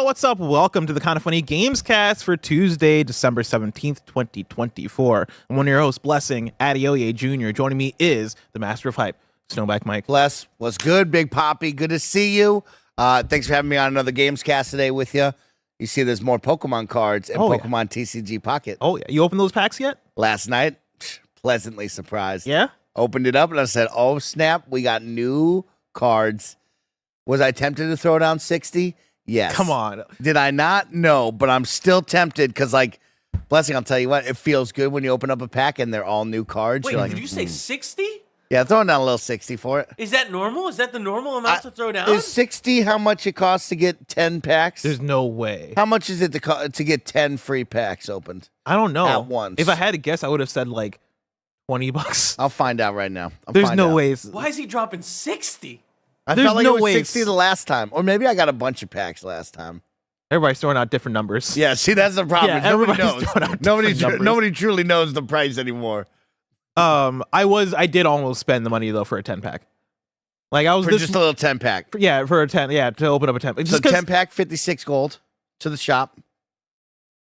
Yo, what's up? Welcome to the Kind of Funny Gamescast for Tuesday, December 17th, 2024. I'm one of your hosts, Blessing Adeoye Jr. Joining me is the Master of Hype, Snowback Mike. Bless, what's good, Big Poppy? Good to see you. Thanks for having me on another Gamescast today with you. You see there's more Pokemon cards and Pokemon TCG Pocket. Oh, yeah. You opened those packs yet? Last night, pleasantly surprised. Yeah? Opened it up and I said, oh, snap, we got new cards. Was I tempted to throw down 60? Yes. Come on. Did I not? No, but I'm still tempted because, like, Blessing, I'll tell you what, it feels good when you open up a pack and they're all new cards. Wait, You're like, did you say 60? Yeah, throwing down a little 60 for it. Is that normal? Is that the normal amount to throw down? Is 60 how much it costs to get 10 packs? There's no way. How much is it to get 10 free packs opened? I don't know. At once. If I had to guess, I would have said like $20. I'll find out right now. There's no ways. Why is he dropping 60? I There's felt like no it was ways. 60 the last time. Or maybe I got a bunch of packs last time. Everybody's throwing out different numbers. Yeah, see, that's the problem. Yeah, Nobody everybody's knows. throwing out different numbers. Nobody truly knows the price anymore. I did almost spend the money though for a 10-pack. Like I was For just a little 10-pack. for a 10, to open up a 10. So 10-pack, 56 gold to the shop.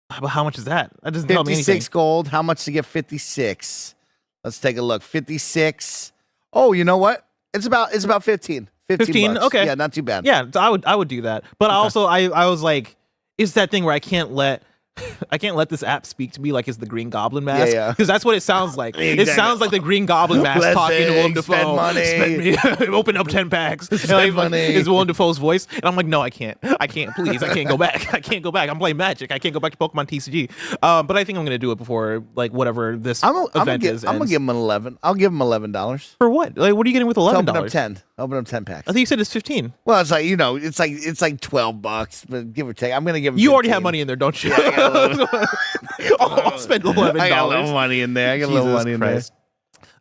But how much is that? That doesn't tell me anything. 56 gold. How much to get 56? Let's take a look. 56. Oh, you know what? It's about 15. 15? bucks. Okay. Yeah, not too bad. Yeah, I would do that. But I was like, it's that thing where I can't let this app speak to me like it's the Green Goblin mask. Yeah. Because that's what it sounds like. Exactly. It sounds like the Green Goblin mask talking to Willem Dafoe. Spend money. Spend me. Open up 10 packs. Spend money. It's Willem Dafoe's voice. And I'm like, no, I can't. Please. I can't go back. I can't go back. I'm playing Magic. I can't go back to Pokemon TCG. But I think I'm going to do it before, like, whatever this event is. I'm going to give him an 11. I'll give him $11. For what? Like, what are you getting with $11? Open up 10. Open up 10 packs. I think you said it's 15. Well, it's like, it's like $12, but give or take. I'm going to give him You 15. already have money in there, don't you? Yeah, I got a little, I'll spend $11. I got a little money in there. Jesus Christ.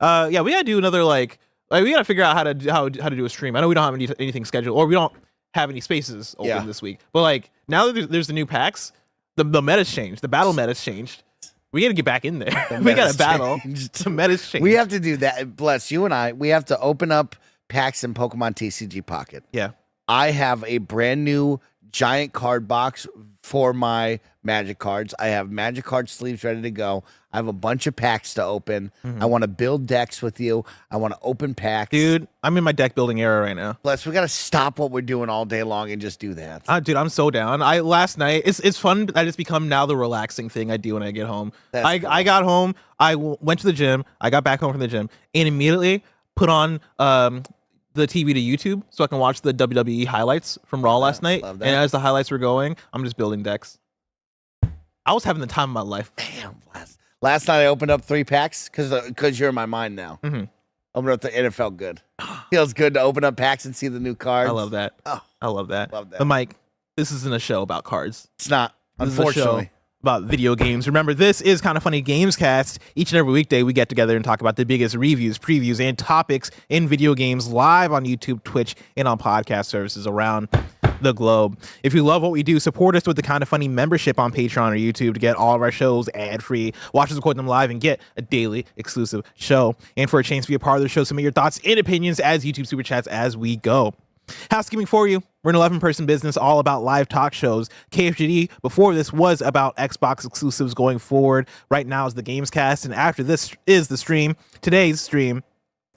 Yeah, we gotta do another like we gotta figure out how to do a stream. I know we don't have anything scheduled, or we don't have any spaces open this week. But like now that there's the new packs, the meta's changed. The battle meta's changed. We gotta get back in there. We gotta battle. The meta's changed. We have to do that. Bless you and I. We have to open up packs in Pokemon TCG Pocket. Yeah. I have a brand new giant card box for my Magic cards. I have Magic card sleeves ready to go. I have a bunch of packs to open. I want to build decks with you. I want to open packs. Dude, I'm in my deck building era right now. Bless, we got to stop what we're doing all day long and just do that. Dude, I'm so down. Last night, it's fun that it's become now the relaxing thing I do when I get home. I got home, went to the gym, I got back home from the gym, and immediately put on the TV to YouTube so I can watch the WWE highlights from Raw last night. And as the highlights were going, I'm just building decks. I was having the time of my life. Damn, Bless. Last night I opened up 3 packs because you're in my mind now. Opened up and it felt good. Feels good to open up packs and see the new cards. I love that. Oh, I love that. love that. But Mike, this isn't a show about cards. It's not, This is a show unfortunately. about video games. Remember, this is Kind of Funny Gamescast. Each and every weekday, we get together and talk about the biggest reviews, previews, and topics in video games live on YouTube, Twitch, and on podcast services around the globe. If you love what we do, support us with the Kind of Funny membership on Patreon or YouTube to get all of our shows ad-free, watch us record them live, and get a daily exclusive show. And for a chance to be a part of the show, submit your thoughts and opinions as YouTube Super Chats as we go. Housekeeping for you. We're an 11-person business all about live talk shows. KFGD before this was about Xbox exclusives going forward. Right now is the Gamescast, and after this is the stream. Today's stream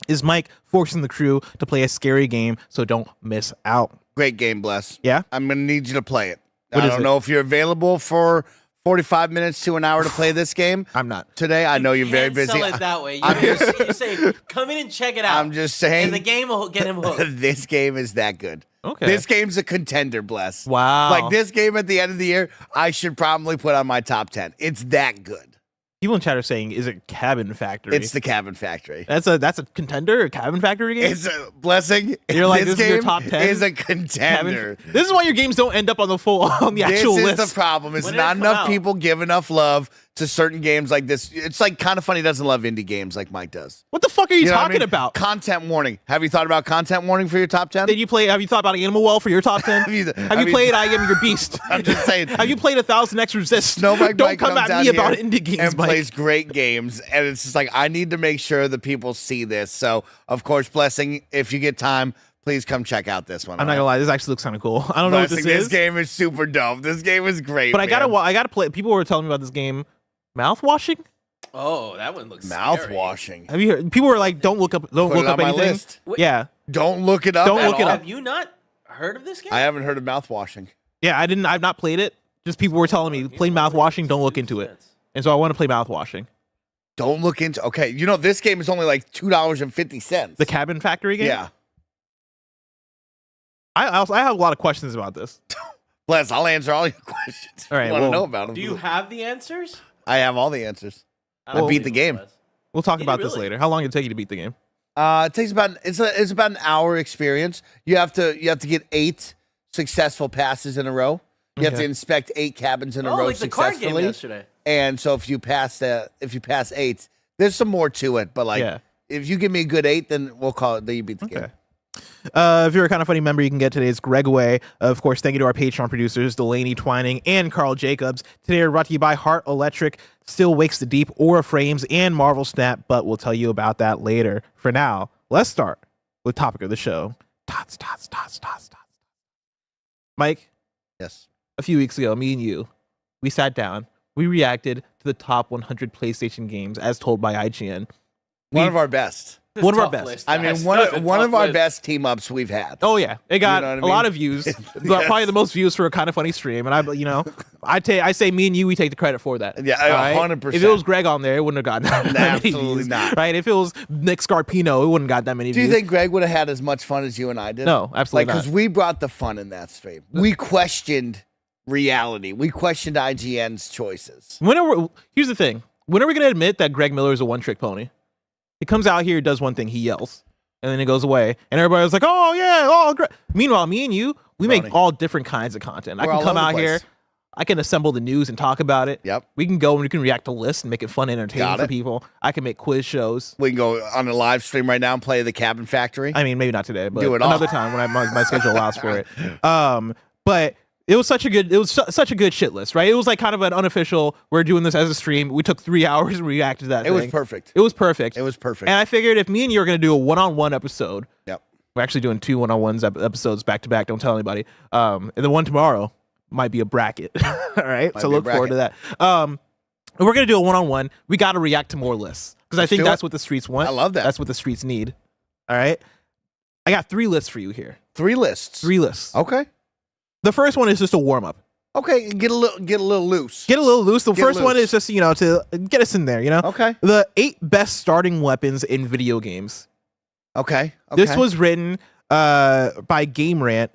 is Mike forcing the crew to play a scary game, so don't miss out. Great game, Bless. Yeah? I'm going to need you to play it. What I is don't it? know if you're available for 45 minutes to an hour to play this game. I'm not. Today, I know you're very Can't busy. sell it that way. You say, come in and check it out. I'm just saying. And the game will get him hooked. This game is that good. Okay. This game's a contender, Bless. Wow. Like this game at the end of the year, I should probably put on my top 10. It's that good. People in chat are saying, is it Cabin Factory? It's the Cabin Factory. That's a contender, a Cabin Factory game? It's a blessing. You're like, this this is your game top 10? is a contender. This is why your games don't end up on the actual This list. is the problem. It's When did not it come enough out? people give enough love to certain games like this. It's like Kind of Funny doesn't love indie games like Mike does. What the fuck are you, know what I talking mean? about? Content warning. Have you thought about content warning for your top 10? Have you thought about Animal Well for your top 10? Have you played I Am Your Beast? I'm just saying. Have you played 1,000 X Resist? Snowbike Don't Mike come comes at out me about here indie games, and Mike. plays great games, and it's just like I need to make sure that people see this. So, of course, Blessing, if you get time, please come check out this one. I'm not gonna lie, this actually looks kind of cool. I don't know what this is. This game is super dope. This game is great. But I gotta play. People were telling me about this game. Mouth washing? Oh, that one looks Mouth scary. washing. Have you heard? People were like, "Don't look up my anything." list. Yeah, Don't look it up. Don't look it up. Have you not heard of this game? I haven't heard of mouth washing. yeah. I've not played it. Just people were telling me, play mouth washing. Don't look into it. And so I want to play mouth washing. Don't look into. Okay, you know this game is only like $2.50. The Cabin Factory game. Yeah. I have a lot of questions about this. Bless, I'll answer all your questions. All right, You want to well, know about them? Do you have the answers? I have all the answers. I don't beat believe the it game. was. We'll talk Did about you this really? later. How long did it take you to beat the game? It takes about it's about an hour experience. You have to get 8 successful passes in a row. You have to Okay. inspect 8 cabins in a Oh, row like the card game successfully. yesterday. And so if you pass 8, there's some more to it. But like, Yeah. if you give me a good 8, then we'll call it that you beat the game. Okay. If you're a Kind of Funny member, you can get today's Greg away. Of course, thank you to our Patreon producers, Delaney Twining and Carl Jacobs. Today we're brought to you by Heart Electric, Still Wakes the Deep, Aura Frames, and Marvel Snap, but we'll tell you about that later. For now, let's start with topic of the show. Tots. Mike, Yes. a few weeks ago, me and you, we sat down, we reacted to the top 100 PlayStation games as told by IGN. One of our best. This One of our tough best. list, I mean, guys. one That's a of tough our list. best team ups we've had. Oh yeah, it got know what I a lot mean? of views. Yes. Probably the most views for a Kind of Funny stream, and I say me and you, we take the credit for that. Yeah, all right? 100%. If it was Greg on there, it wouldn't have gotten that many Absolutely views, not. right? If it was Nick Scarpino, it wouldn't have got that many Do you views. think Greg would have had as much fun as you and I did? No, absolutely Because not. we brought the fun in that stream. We questioned reality. We questioned IGN's choices. Here's the thing: when are we going to admit that Greg Miller is a one-trick pony? He comes out here, does one thing, he yells, and then it goes away, and everybody was like, "Oh yeah, oh great." Meanwhile, me and you, we Brony. make all different kinds of content. I We're can all come over out the here, place. I can assemble the news and talk about it. Yep. We can go and we can react to lists and make it fun and entertaining Got for it. people. I can make quiz shows. We can go on a live stream right now and play the Cabin Factory. I mean, maybe not today, but Do it all. another time when my schedule allows for it. But it was such a good shit list, right? It was like kind of an unofficial. We're doing this as a stream. We took 3 hours and reacted to that. It was thing. perfect. It was perfect. It was perfect. And I figured if me and you are going to do a one-on-one episode, Yep. we're actually doing 2 one-on-ones episodes back to back. Don't tell anybody. And the one tomorrow might be a bracket. All right, so be a look forward to that. If we're gonna do a one-on-one, we got to react to more lists because I think do that's it. what the streets want. I love that. That's what the streets need. All right, I got 3 lists for you here. 3 lists. 3 lists. Okay. The first one is just a warm-up. Okay. Get a little loose. Get a little loose. The Get first one loose. is just to get us in there. Okay. The 8 best starting weapons in video games. Okay. This was written by Game Rant.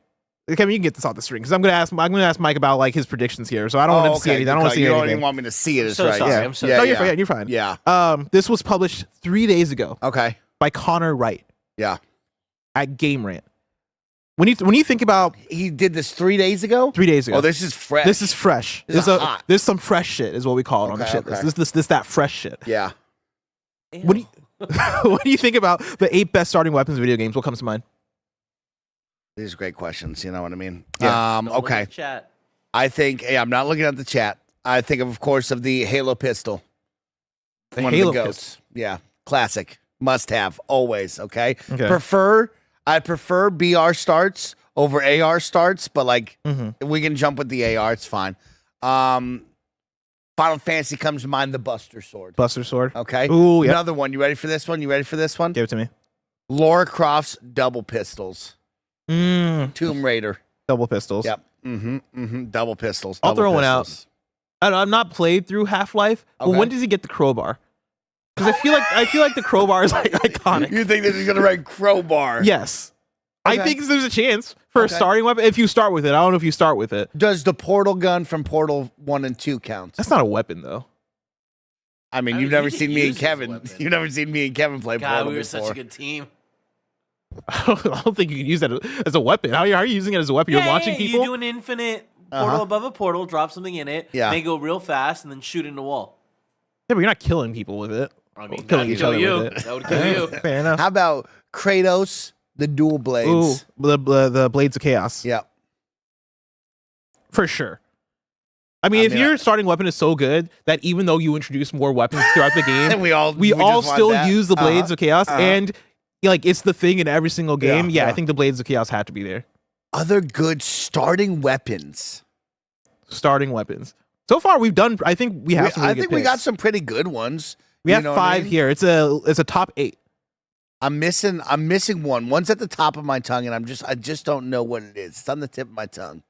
Kevin, you can get this off the screen because I'm gonna ask Mike about like his predictions here. So I don't want him to see anything. I don't want to see You don't anything. even want me to see it. It's So right. sorry. Yeah. I'm so yeah, No, yeah. you're fine. You're fine. Yeah. This was published 3 days ago Okay. by Connor Wright Yeah. at Game Rant. When you think about He did this 3 days ago. 3 days ago, Oh, this is fresh. this is fresh. This is hot. This some fresh shit is what we call it on the Okay, shit list. okay. This that fresh shit. Yeah. What do you what do you think about the 8 best starting weapons in video games? What comes to mind? These are great questions. You know what I mean? Yeah. Don't look at Okay. the Chat. I think. Hey, I'm not looking at the chat. I think of course of the Halo pistol. The One Halo of the goats. pistol. Yeah. Classic. Must have. Always. Okay. Okay. I prefer BR starts over AR starts, but like Mhm. if we can jump with the AR, it's fine. Final Fantasy comes to mind, the Buster Sword. Buster Sword. Okay. Ooh, yeah. Another one. You ready for this one? You ready for this one? Give it to me. Lara Croft's double pistols. Tomb Raider. Double pistols. Yep. Double pistols. I'll double throw one out. pistols. I'm not played through Half-Life, but Okay. when does he get the crowbar? Because I feel like the crowbar is like iconic. You think that he's gonna write crowbar? Yes. I Okay. think there's a chance for a Okay. starting weapon if you start with it. I don't know if you start with it. Does the portal gun from Portal 1 and 2 count? That's not a weepon though. I mean, I you've mean, never you can seen me and use it as a Kevin. weapon. You've never seen me and Kevin play God, Portal we were before. such a good team. I don't think you can use that as a weapon. How are you using it as a weapon? You're launching people? You do an infinite portal above a portal, drop something in it, Yeah. make it go real fast, and then shoot it in the wall. Yeah, but you're not killing people with it. I mean, Killing that each would other kill you. with it. That would kill you. Fair enough. How about Kratos, the dual blades? Ooh, the Blades of Chaos. Yeah. For sure. I mean, if mean, your starting weapon is so good that even though you introduce more weapons throughout the game, And we all we just all want still that. use the Blades of Chaos, uh-huh. and like it's the thing in every single game. Yeah, I yeah. think the Blades of Chaos had to be there. Other good starting weapons. Starting weapons. So far, we've done. I think we have. Some really I good think we got picks. some pretty good ones. We You have know what I 5 mean? here. It's a top 8. I'm missing one. One's at the top of my tongue, and I just don't know what it is. It's on the tip of my tongue.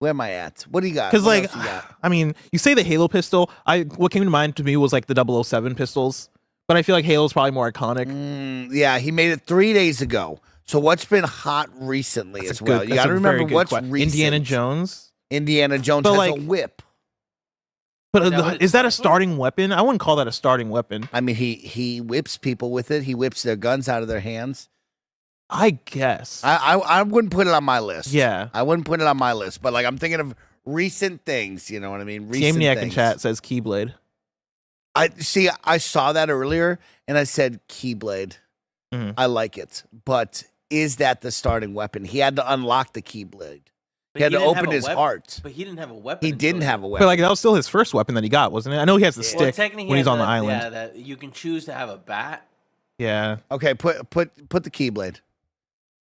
Where am I at? What do you got? Because What like, else you got? I mean, you say the Halo pistol. What came to mind to me was like the 007 pistols. But I feel like Halo's probably more iconic. Yeah, he made it 3 days ago. So what's been hot recently as well? You got to remember what's recent. Indiana Jones. Indiana Jones But, has like, a whip. But Is that what it is that a starts with? starting weapon? I wouldn't call that a starting weapon. I mean, he whips people with it. He whips their guns out of their hands. I guess. I wouldn't put it on my list. Yeah. I wouldn't put it on my list. But like, I'm thinking of recent things. You know what I mean? Recent Gameniac in things. chat says Keyblade. I saw that earlier, and I said Keyblade. Mhm. I like it, but is that the starting weapon? He had to unlock the Keyblade. But He had to didn't have open a his weapon- heart. But he didn't have a weapon. He didn't have a But weapon. like that was still his first weapon that he got, wasn't it? I know he has the Well, stick technically, he when he's had on the that- island. Yeah, that you can choose to have a bat. Yeah. Okay, put the Keyblade.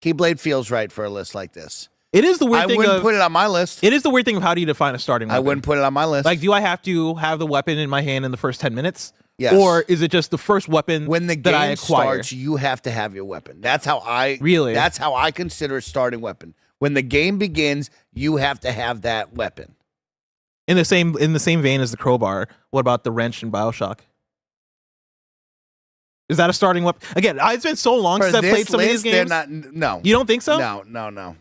Keyblade feels right for a list like this. It is the weird I thing wouldn't of put it on my list. it is the weird thing of how do you define a starting weapon? I wouldn't put it on my list. Like, do I have to have the weapon in my hand in the first 10 minutes? Yes. Or is it just the first weapon when the that I game acquire? starts, you have to have your weapon. That's how I Really? That's how I consider a starting weapon. When the game begins, you have to have that weapon. In the same vein as the crowbar, what about the wrench in BioShock? Is that a starting weapon? Again, it's been so long For since I've this played some of list, these they're games. not. No, You don't think so? no.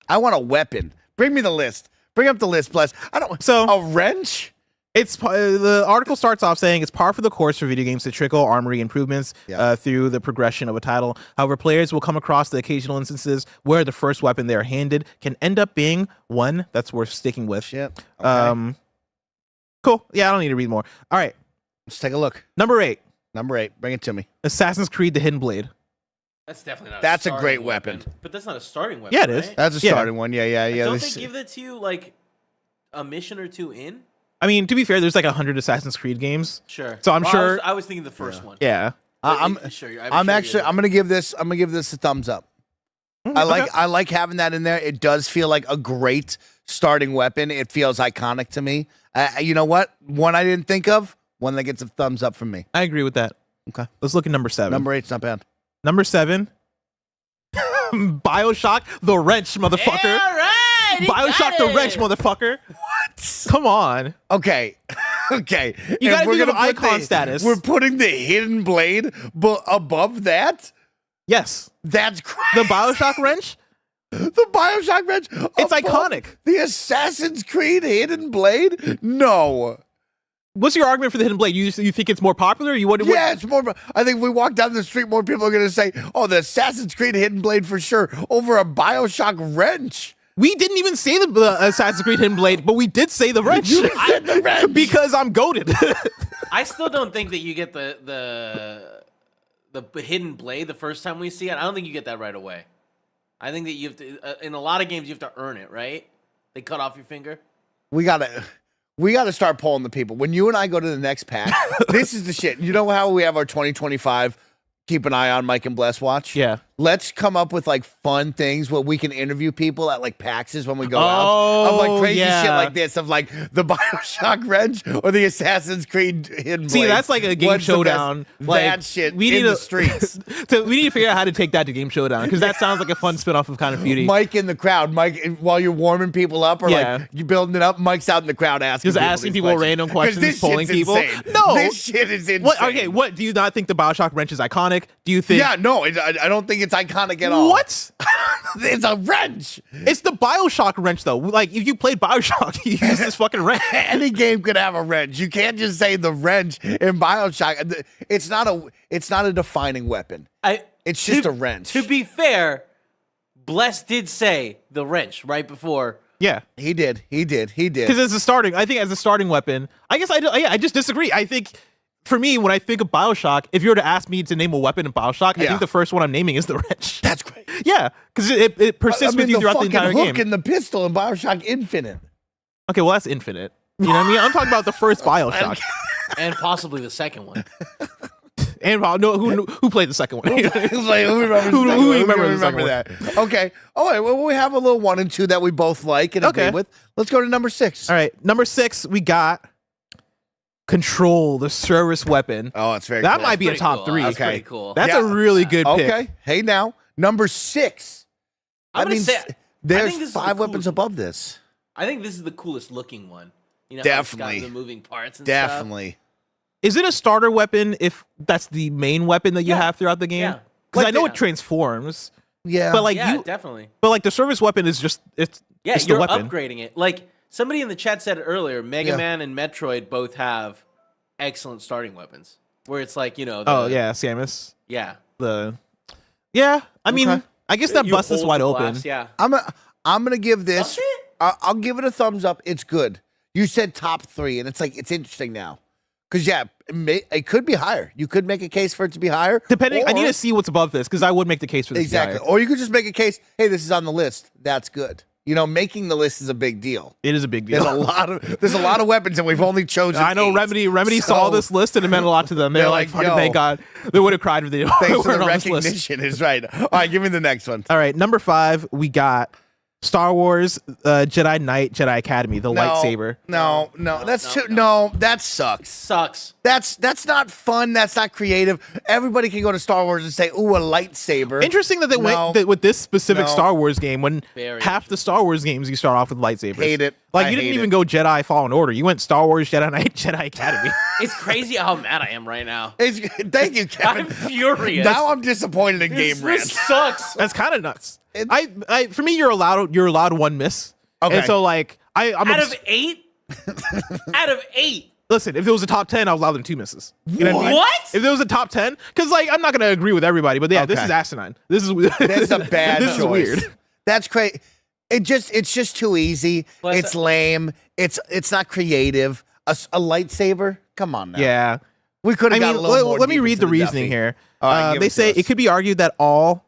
I want a weapon. Bring me the list. Bring up the list, plus. I don't. So- a wrench. It's the article starts off saying it's par for the course for video games to trickle armory improvements Yeah. through the progression of a title. However, players will come across the occasional instances where the first weapon they are handed can end up being one that's worth sticking with. Shit. Okay. Cool. Yeah, I don't need to read more. All right, Let's take a look. number 8, Number 8. Bring it to me. Assassin's Creed: The Hidden Blade. That's definitely not. That's a starting great weapon. But that's not a starting weapon. Yeah, it is. right? That's a Yeah. starting one. Yeah. Don't this- they give that to you like a mission or two in? I mean, to be fair, there's like 100 Assassin's Creed games. Sure. So I'm sure- I was thinking the first one. Yeah. I'm sure. I'm gonna give this a thumbs up. I like having that in there. It does feel like a great starting weapon. It feels iconic to me. You know what? One I didn't think of. One that gets a thumbs up from me. I agree with that. Okay. Let's look at number 7. Number 8's not bad. Number 7. BioShock: The Wrench, motherfucker. Yeah, right. BioShock: The Wrench, motherfucker. What? Come on. Okay. Okay. You If gotta we're give gonna him put icon the- status. We're putting the hidden blade above that? Yes. That's crazy. The BioShock wrench? The BioShock wrench. It's above iconic. The Assassin's Creed hidden blade? No. What's your argument for the hidden blade? You think it's more popular? You what? Yeah, it's more. I think if we walk down the street, more people are going to say, "Oh, the Assassin's Creed hidden blade for sure," over a BioShock wrench. We didn't even say the Assassin's Creed hidden blade, but we did say the wrench. You said the wrench. Because I'm goaded. I still don't think that you get the hidden blade the first time we see it. I don't think you get that right away. I think that you have to. In a lot of games, you have to earn it, right? They cut off your finger. We gotta start polling the people. When you and I go to the next pack, this is the shit. You know how we have our 2025 keep an eye on Mike and Bless watch? Yeah. Let's come up with like fun things where we can interview people at like PAXs when we go out. Of like crazy yeah. shit like this, of like the BioShock wrench or the Assassin's Creed hidden See, blade. that's like a Game What's the Showdown. best? Like, that shit we in need the streets. So we need to figure out how to take that to Game Showdown because that sounds like a fun spinoff of Kind of Beauty. Mike in the crowd. Mike, while you're warming people up or Yeah. like you building it up, Mike's out in the crowd asking Just asking these people questions. random 'Cause questions, this polling shit's people. insane. No. This shit is insane. What? Okay, what do you not think the BioShock wrench is iconic? Do you think? Yeah, no, I don't think it's iconic at all. What? It's a wrench. It's the BioShock wrench though. Like if you played BioShock, you use this fucking wrench. Any game could have a wrench. You can't just say the wrench in BioShock. It's not a defining weapon. It's just a wrench. To be fair, Bless did say the wrench right before. Yeah. He did. Because as a starting, I think as a starting weapon, I guess I just disagree. I think for me, when I think of BioShock, if you were to ask me to name a weapon in BioShock, I Yeah. think the first one I'm naming is the wrench. That's great. Yeah, because it persists with you throughout the entire hook game. and the pistol in BioShock Infinite. Okay, well that's infinite. You know what I mean? I'm talking about the first BioShock. And possibly the second one. And Paul, no, who played the second one? Who remembers that? Okay. All right. Well, we have a little 1 and 2 that we both like and agree with. Let's go to number 6. All right, number 6, we got Control, the service weapon. Oh, it's very that cool. might be a top cool. 3. That's pretty cool. That's a really good pick. Okay. Hey, now number 6. I'm That gonna means say- I think there's this is 5 the weapons coolest- above this. I think this is the coolest looking one. You know, Definitely. How it's got the moving parts and Definitely. Is it a starter weapon if that's the main weapon that you have throughout the game? Yeah. Because Like I know the- it transforms, Yeah. but like Yeah, definitely. but like the service weapon is just it's Yeah, it's you're the weapon. upgrading it. Like somebody in the chat said earlier, Mega Yeah. Man and Metroid both have excellent starting weapons. Where it's like, you know, the, Oh yeah, Samus. yeah. I mean, Okay. I guess that You busts this hold wide the open. blast, yeah. I'm gonna give this. Does it? I'll give it a thumbs up. It's good. You said top 3, and it's like it's interesting now, because it could be higher. You could make a case for it to be higher. Depending, I need or- to see what's above this because I would make the case for this. exactly, To be higher. or you could just make a case. Hey, this is on the list. That's good. You know, making the list is a big deal. It is a big deal. There's a lot of weapons, and we've only chosen. I know 8. Remedy saw So, this list and it meant a lot to them. They're like, like, yo. thank God. They would have cried if they Thanks for weren't the on this list. recognition. Is right. All right, give me the next one. All right, number 5, we got Star Wars Jedi Knight Jedi Academy, the lightsaber. No, that's too. No, that sucks. Sucks. That's not fun. That's not creative. Everybody can go to Star Wars and say, "Ooh, a lightsaber." Interesting that they went with this specific No. Star Wars game when Very half the Star Wars games you start off with lightsabers. Hate it. Like I you didn't hate even it. go Jedi Fallen Order. You went Star Wars Jedi Knight Jedi Academy. It's crazy how mad I am right now. Thank you, Kevin. I'm furious. Now I'm disappointed in this, Game Rant. this sucks. That's kind of nuts. I for me, you're allowed one miss. Okay. And so like I'm Out of 8? Out of 8. listen. If it was a top 10, I'll allow them 2 misses. You know what I mean? What? If it was a top 10, because like I'm not gonna agree with everybody, but yeah, this Okay. is asinine. This is That's a bad this choice. is weird. That's crazy. It's just too easy. Plus- it's lame. It's not creative. A lightsaber? Come on now. Yeah. We could I have got mean, a little more let me deep read into the reasoning Duffy. here. All right, give They it to say us. it could be argued that all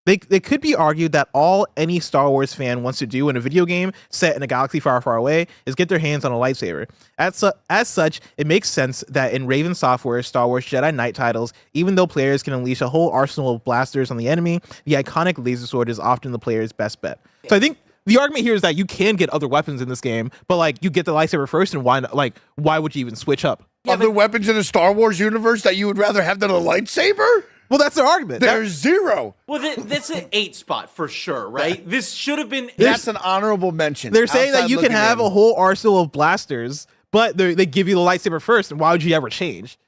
they could be argued that all any Star Wars fan wants to do in a video game set in a galaxy far, far away is get their hands on a lightsaber. As such, it makes sense that in Raven Software's Star Wars Jedi Knight titles, even though players can unleash a whole arsenal of blasters on the enemy, the iconic laser sword is often the player's best bet. So I think the argument here is that you can get other weapons in this game, but like you get the lightsaber first, and why would you even switch up? Other weapons in the Star Wars universe that you would rather have than a lightsaber? Well, that's their argument. There's 0. Well, that's an 8 spot for sure, right? This should have been. That's an honorable mention. They're saying that Outside you can looking have in. a whole arsenal of blasters, but they give you the lightsaber first, and why would you ever change?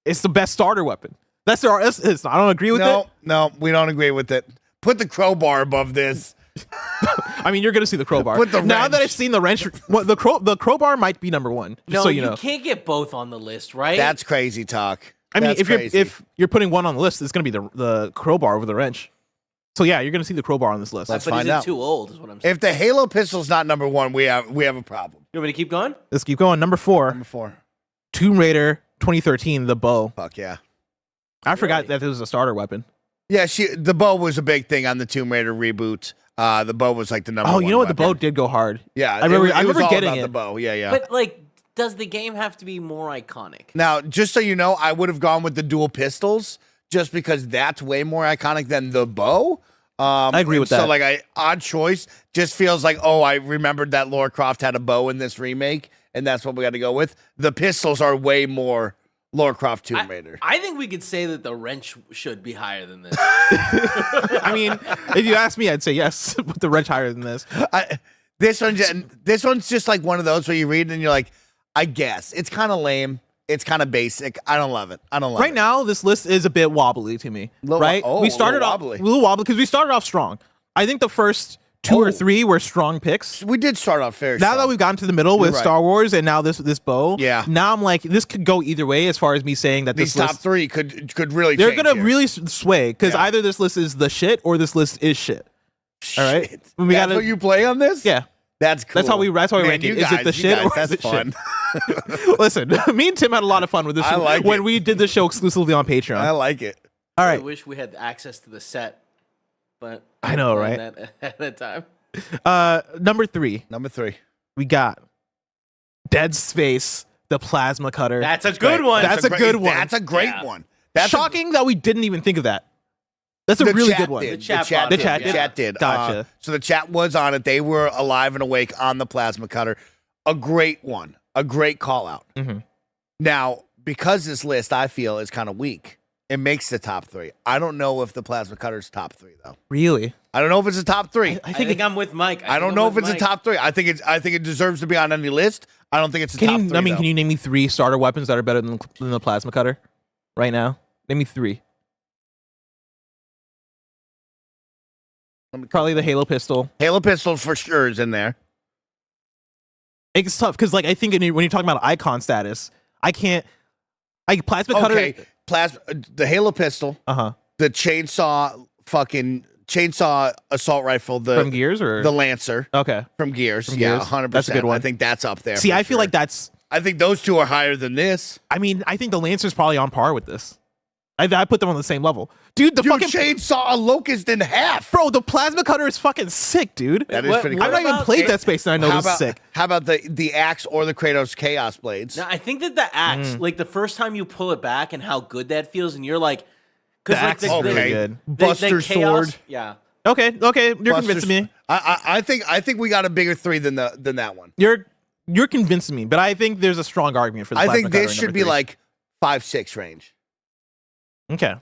It's the best starter weapon. I don't agree with it. No, we don't agree with it. Put the crowbar above this. I mean, you're gonna see the crowbar. Put the now that wrench. I've seen the wrench, the crowbar might be number 1. Just No, so you know. can't get both on the list, right? That's crazy talk. I mean, That's crazy. if you're putting one on the list, it's gonna be the crowbar over the wrench. So yeah, you're gonna see the crowbar on this list. Let's but find is it out. too old? Is what I'm saying. If the Halo pistol's not number 1, we have a problem. You want me to keep going? Let's keep going. Number 4, Number 4. Tomb Raider 2013, the bow. Fuck yeah. I forgot Really? that it was a starter weapon. Yeah, the bow was a big thing on the Tomb Raider reboot. The bow was like the number Oh, one you know what? The weapon. bow did go hard. Yeah, I remember. It was, I it was remember all getting about it. the bow. Yeah. But like, does the game have to be more iconic? Now, just so you know, I would have gone with the dual pistols just because that's way more iconic than the bow. I agree with so that. like, odd choice just feels like, oh, I remembered that Lara Croft had a bow in this remake, and that's what we got to go with. The pistols are way more Lara Croft Tomb Raider. I think we could say that the wrench should be higher than this. I mean, if you ask me, I'd say yes. Put the wrench higher than this. This one's just like one of those where you read it and you're like, I guess it's kind of lame. It's kind of basic. I don't love it. Right now, this list is a bit wobbly to me. Right? a We started little off wobbly. a little wobbly because we started off strong. I think the first 2 or 3 were strong picks. We did start off fair. Now that we've gotten to the middle with You're right. Star Wars and now this bow, Yeah. Now I'm like, this could go either way as far as me saying that these this top list, 3 could really they're change gonna here. really sway because Yeah. either this list is the shit or this list is shit. All right, Shit. We That's gotta- what you play on this? Yeah, That's cool. that's how we rank you it. Is it guys- the you shit guys, or is that's it fun. shit? Listen, me and Tim had a lot of fun with this I like when it. we did the show exclusively on Patreon. I like it. All I right, wish we had access to the set, but I know, planned right? that at a time. number 3, Number 3. we got Dead Space, the plasma cutter. That's a good one. That's a good one. That's a great Yeah. one. That's shocking that we didn't even think of that. That's a really good one. Did. The chat The did. chat did. Gotcha. So the chat was on it. They were alive and awake on the plasma cutter. A great one. A great call out. Mm-hmm. Now, because this list I feel is kind of weak, it makes the top 3. I don't know if the plasma cutter's top 3 though. Really? I don't know if it's a top 3. I think I'm with Mike. I don't know if it's a top 3. I think it deserves to be on any list. I don't think it's a top 3. Can you name me 3 starter weapons that are better than the plasma cutter right now? Name me 3. Probably the Halo pistol. Halo pistol for sure is in there. It's tough because, like, I think when you're talking about icon status, I can't. Plasma cutter. Okay, the Halo pistol, the chainsaw assault rifle, From Gears or the Lancer, okay, from Gears. From Yeah, Gears. 100%. That's a good one. I think that's up there. See, for I feel sure. like that's. I think those 2 are higher than this. I mean, I think the Lancer's probably on par with this. I put them on the same level, dude. The You fucking chainsaw a locust in half. bro, the plasma cutter is fucking sick, dude. That is What- pretty what cool. I've not even about- played Dead Space, and I know How this about is sick. how about the axe or the Kratos Chaos Blades? No, I think that the axe, like the first time you pull it back and how good that feels, and you're like, The because like axe is really good. Buster chaos, sword. yeah. Okay, you're Buster convincing me. I think we got a bigger 3 than that one. You're convincing me, but I think there's a strong argument for the I plasma think cutter this in should number be 3. like 5-6 range. Okay.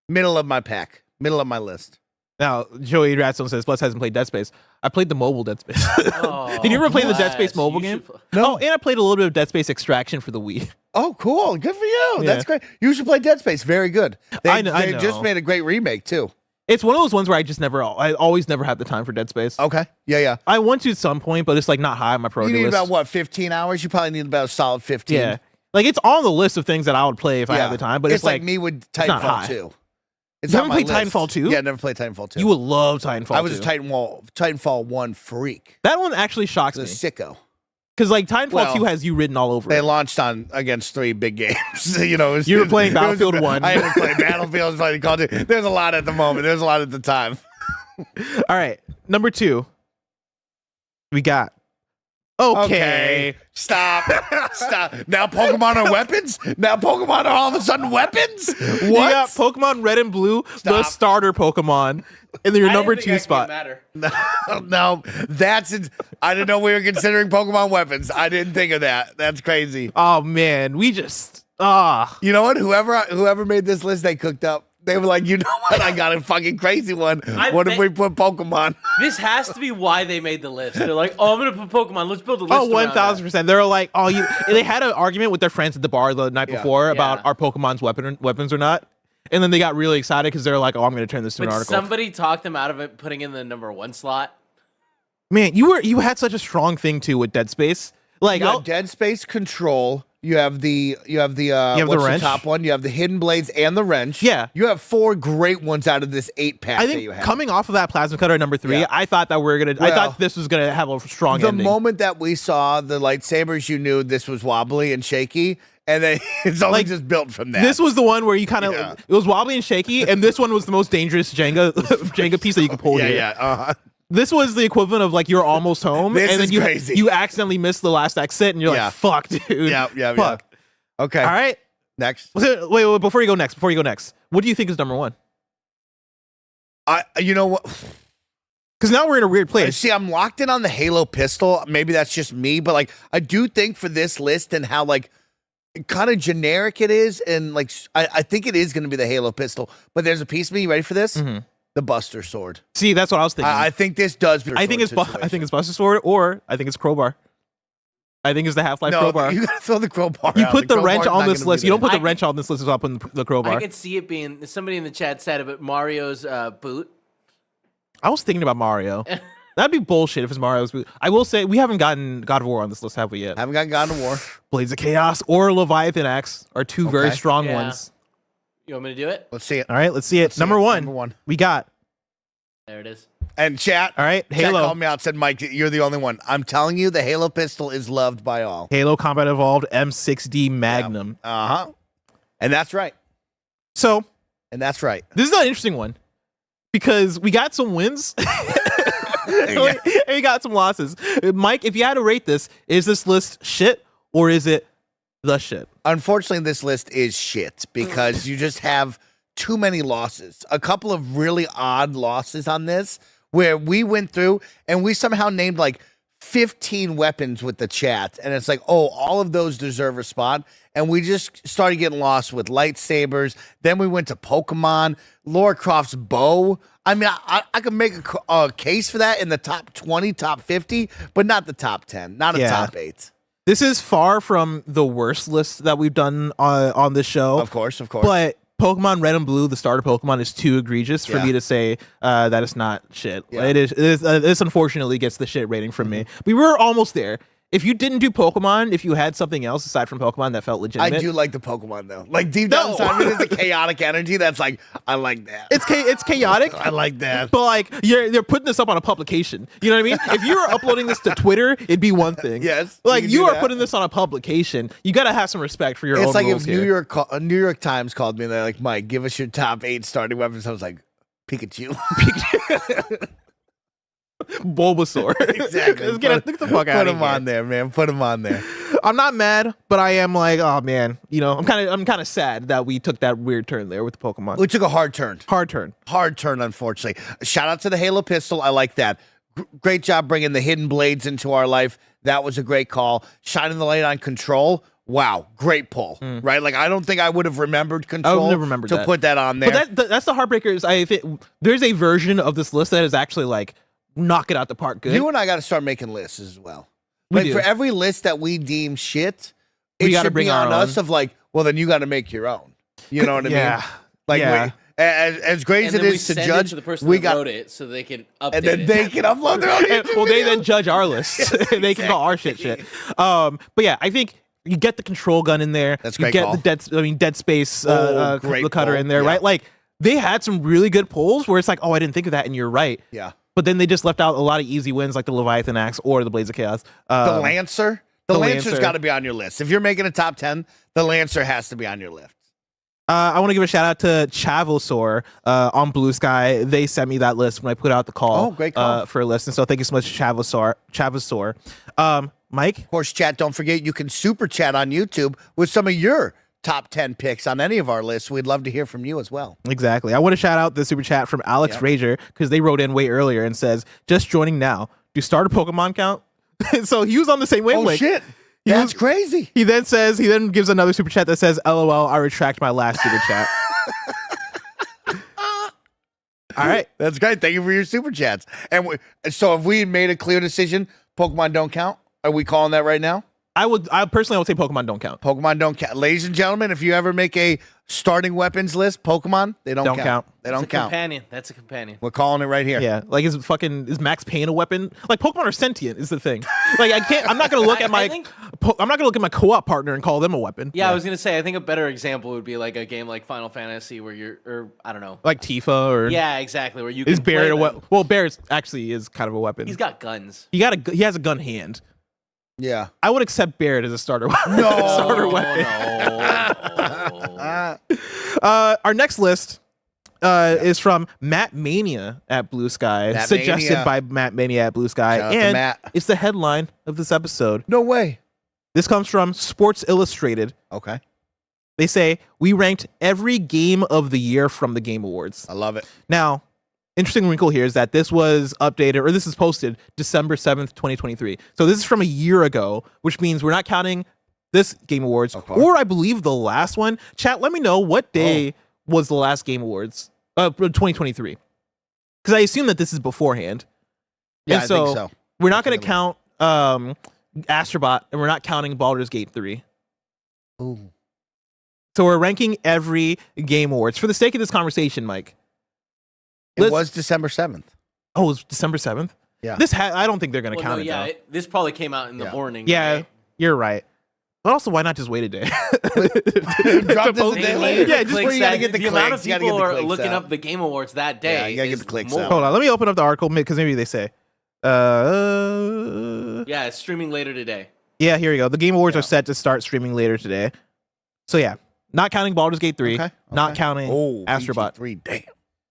Middle of my pack. Middle of my list. Now, Joey Ratstone says, Plus hasn't played Dead Space. I played the mobile Dead Space. Oh, Did you ever play the Dead Wes, Space mobile you game? should No. Oh, and I played a little bit of Dead Space Extraction for the Wii. Oh, cool. Good for you. Yeah. That's great. You should play Dead Space. Very good. I They know. just made a great remake, too. It's one of those ones where I always never have the time for Dead Space. Okay. Yeah. I want to at some point, but it's like not high on my You priority need list. about, what, 15 hours? You probably need about a solid 15. Yeah. Like it's on the list of things that I would play if I had the time, but it's like me with not high. Titanfall 2. It's You on haven't my played list. Titanfall 2? Yeah, never played Titanfall 2. you would love Titanfall. I was 2. a Titanfall 1 freak. That one actually shocks The me sicko. because like Titanfall Well, 2 has you written all over They it. launched against 3 big games. You know, You were playing Battlefield 1. I haven't played Battlefield. I was playing Call of Duty. There's a lot at the moment. There's a lot at the time. All right, number 2, we got. Okay. Stop. Stop. Now Pokemon are weapons? Now Pokemon are all of a sudden weapons? What? You got Pokemon Red and Blue, the Stop. starter Pokemon, in your I number didn't 2 think spot. that matter. No, I didn't know we were considering Pokemon weapons. I didn't think of that. That's crazy. Oh man, we just You know what? Whoever made this list, they cooked up. They were like, you know what? I got a fucking crazy one. What if we put Pokemon? This has to be why they made the list. They're like, oh, I'm gonna put Pokemon. Let's build a list. Oh, around that." 1000%. They're like, oh, you. They had an argument with their friends at the bar the night before about Yeah. are Pokemon's weapons or not, and then they got really excited because they're like, oh, I'm going to turn this to an But article. somebody talked them out of it, putting in the number 1 slot. Man, you had such a strong thing too with Dead Space. Like, You have Dead Space Control. You have the what's the wrench? top one? You have the Hidden Blades and the wrench. Yeah. You have 4 great ones out of this 8-pack I that you think have. coming off of that plasma cutter at number 3, Yeah. I thought that I Well, thought this was gonna have a strong the ending. moment that we saw the lightsabers, you knew this was wobbly and shaky, and then it's only Like, just built from that. This was the one where you kind of Yeah. it was wobbly and shaky, and this one was the most dangerous Jenga piece that you could pull here. yeah. This was the equivalent of like you're almost home, This and is then crazy. you accidentally missed the last exit, and you're Yeah. like, "Fuck, dude." Yeah. Fuck. Okay. All right. Next. Wait. Before you go next, what do you think is number 1? You know what? Because now we're in a weird place. See, I'm locked in on the Halo pistol. Maybe that's just me, but like I do think for this list and how like kind of generic it is, and like I think it is going to be the Halo pistol. But there's a piece of me. You ready for this? Mhm. The Buster Sword. See, that's what I was thinking. I think this does. I think it's Buster Sword, or I think it's Crowbar. I think it's the Half-Life no, crowbar. You gotta throw the crowbar. You out. put the wrench crowbar's on not this gonna list. be You don't there. put the wrench on this list without putting the crowbar. I could see it being. Somebody in the chat said about Mario's boot. I was thinking about Mario. That'd be bullshit if it's Mario's boot. I will say we haven't gotten God of War on this list, have we yet? Haven't gotten God of War. Blades of Chaos or Leviathan Axe are two very Okay. strong Yeah. ones. You want me to do it? Let's see it. All right, let's see it. see Number it. one. Number one. We got. There it is. And chat. All right, Chat Halo. called me out. Said Mike, you're the only one. I'm telling you, the Halo pistol is loved by all. Halo Combat Evolved M6D Magnum. And that's right. So And that's right. this is an interesting one because we got some wins and we got some losses. Mike, if you had to rate this, is this list shit or is it the shit? Unfortunately, this list is shit because you just have too many losses. A couple of really odd losses on this where we went through and we somehow named like 15 weapons with the chat. And it's like, oh, all of those deserve a spot. And we just started getting lost with lightsabers. Then we went to Pokemon, Lara Croft's bow. I mean, I could make a case for that in the top 20, top 50, but not the top 10, not a top 8. This is far from the worst list that we've done on this show. Of course. But Pokemon Red and Blue, the starter Pokemon, is too egregious for me to say that it's not shit. Yeah. It is. This unfortunately gets the shit rating from me. We were almost there. If you didn't do Pokemon, if you had something else aside from Pokemon that felt legitimate, I do like the Pokemon though. Like deep down inside, there's a chaotic energy that's like, I like that. it's chaotic. I like that. But like they're putting this up on a publication. You know what I mean? If you were uploading this to Twitter, it'd be one thing. Yes, Like you you do are that. putting this on a publication. You got to have some respect for your own It's like rules if here. New York Times called me and they're like, Mike, give us your top 8 starting weapons. I was like, Pikachu. Bulbasaur. Exactly. Let's get the fuck out Put of him here. on there, man. Put him on there. I'm not mad, but I am like, oh man, I'm kind of sad that we took that weird turn there with the Pokemon. We took a hard turn. Hard turn. Hard turn, unfortunately. Shout out to the Halo pistol. I like that. Great job bringing the hidden blades into our life. That was a great call. Shining the light on Control. Wow, great pull, right? Like, I don't think I would have remembered Control would have remembered to that. put that on there. But that's the heartbreaker. Is I think there's a version of this list that is actually like knock it out the park good. You and I got to start making lists as well. We Like, do. for every list that we deem shit, We it gotta should bring be our on own. us of like, well, then you got to make your own. You know what I Yeah. mean? Like, Yeah. as great And as it then we is to send judge, it to the person we that got, wrote it so they can update and then it. they can upload their own YouTube Well, they video. then judge our list. They can call our shit. But yeah, I think you get the control gun in there. That's a you great get call. the Dead Space great the cutter pull. in there, Yeah. right? Like they had some really good pulls where it's like, oh, I didn't think of that, and you're right. Yeah. But then they just left out a lot of easy wins like the Leviathan Axe or the Blades of Chaos. The Lancer. The the Lancer's Lancer. got to be on your list. If you're making a top 10, the Lancer has to be on your list. I want to give a shout out to Chavosaur on Blue Sky. They sent me that list when I put out the call, Oh, great call. for a list. And so thank you so much, Chavosaur. Mike? Of course, chat, don't forget you can super chat on YouTube with some of your top 10 picks on any of our lists. We'd love to hear from you as well. Exactly. I want to shout out the super chat from Alex Rager because they wrote in way earlier and says, just joining now. Do starter Pokemon count? So he was on the same wavelength. Oh, shit. He That's was- crazy. He then gives another super chat that says, LOL, I retract my last super chat. All right. That's great. Thank you for your super chats. And so if we made a clear decision, Pokemon don't count, are we calling that right now? I personally would say Pokemon don't count. Pokemon don't count. Ladies and gentlemen, if you ever make a starting weapons list, Pokemon, they don't count. They don't That's a count. companion. That's a companion. We're calling it right here. Yeah, like is Max Payne a weapon? Like Pokemon are sentient is the thing. Like I'm not gonna look at my I'm not gonna look at my co-op partner and call them a weapon. Yeah, I was gonna say. I think a better example would be like a game like Final Fantasy, where or I don't know. Like Tifa or Yeah, exactly. Where you is can Barrett play a them. weapon? Well, Barrett actually is kind of a weapon. He's got guns. He has a gun hand. Yeah. I would accept Barrett as a starter weapon. No. starter weapon. No. Our next list is from Matt Mania at Blue Sky, Matt suggested Mania. by Matt Mania at Blue Sky, Shout out to and Matt. it's the headline of this episode. No way. This comes from Sports Illustrated. Okay. They say, we ranked every game of the year from the Game Awards. I love it. Now, interesting wrinkle here is that this was updated, or this is posted December 7th, 2023. So this is from a year ago, which means we're not counting this Game Awards, Of course. or I believe the last one. Chat, let me know what day was the last Game Awards, 2023. Because I assume that this is beforehand. Yeah, And I think so. We're not going to count Astrobot, and we're not counting Baldur's Gate 3. Ooh. So we're ranking every Game Awards. For the sake of this conversation, Mike. It was December 7th. Oh, it was December 7th? Yeah. I don't think they're going to Well, count no, it, yeah, though. this probably came out in the morning. Yeah, right? you're right. But also, why not just wait a day? Drop this a day later. Yeah, Just just where you gotta get the amount clicks, of you gotta people get the are clicks looking out. up the Game Awards that day. Yeah, you gotta get is the clicks more. out. Hold on, let me open up the article because maybe they say. Yeah, it's streaming later today. Yeah, here we go. The Game Awards are set to start streaming later today. So yeah, not counting Baldur's Gate 3, Okay, not okay. counting Astrobot. 3, damn.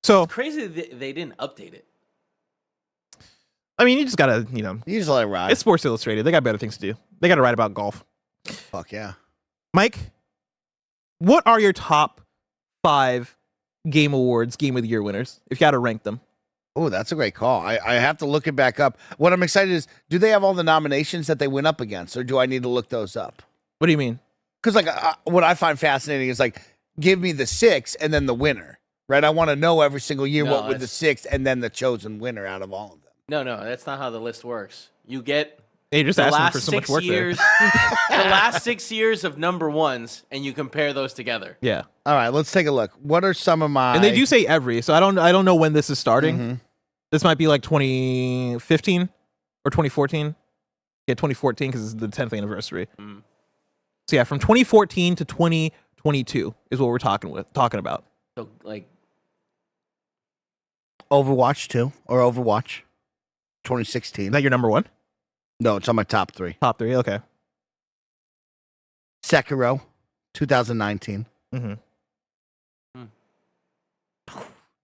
So Crazy that they didn't update it. I mean, you just gotta, You just let it ride. it's Sports Illustrated. They got better things to do. They gotta write about golf. Fuck yeah. Mike, What are your top 5 Game Awards Game of the Year winners? If you had to rank them. Oh, that's a great call. I have to look it back up. What I'm excited is, do they have all the nominations that they went up against, or do I need to look those up? What do you mean? Because like what I find fascinating is like, give me the 6 and then the winner, right? I want to know every single year No, what would the 6 and then the chosen winner out of all of them. No, that's not how the list works. You get Hey, you're just the asking last for so 6 much work years, the last 6 years of number ones, and you compare those together. there. Yeah. All right, let's take a look. What are some of my? And they do say every, so I don't know when this is starting. Mhm. This might be like 2015 or 2014. Yeah, 2014 because it's the 10th anniversary. Mm. So yeah, from 2014 to 2022 is what we're talking about. So like, Overwatch 2 or Overwatch 2016. Is that your number 1? No, it's on my top 3. Top 3, okay. Sekiro 2019. Mm-hmm.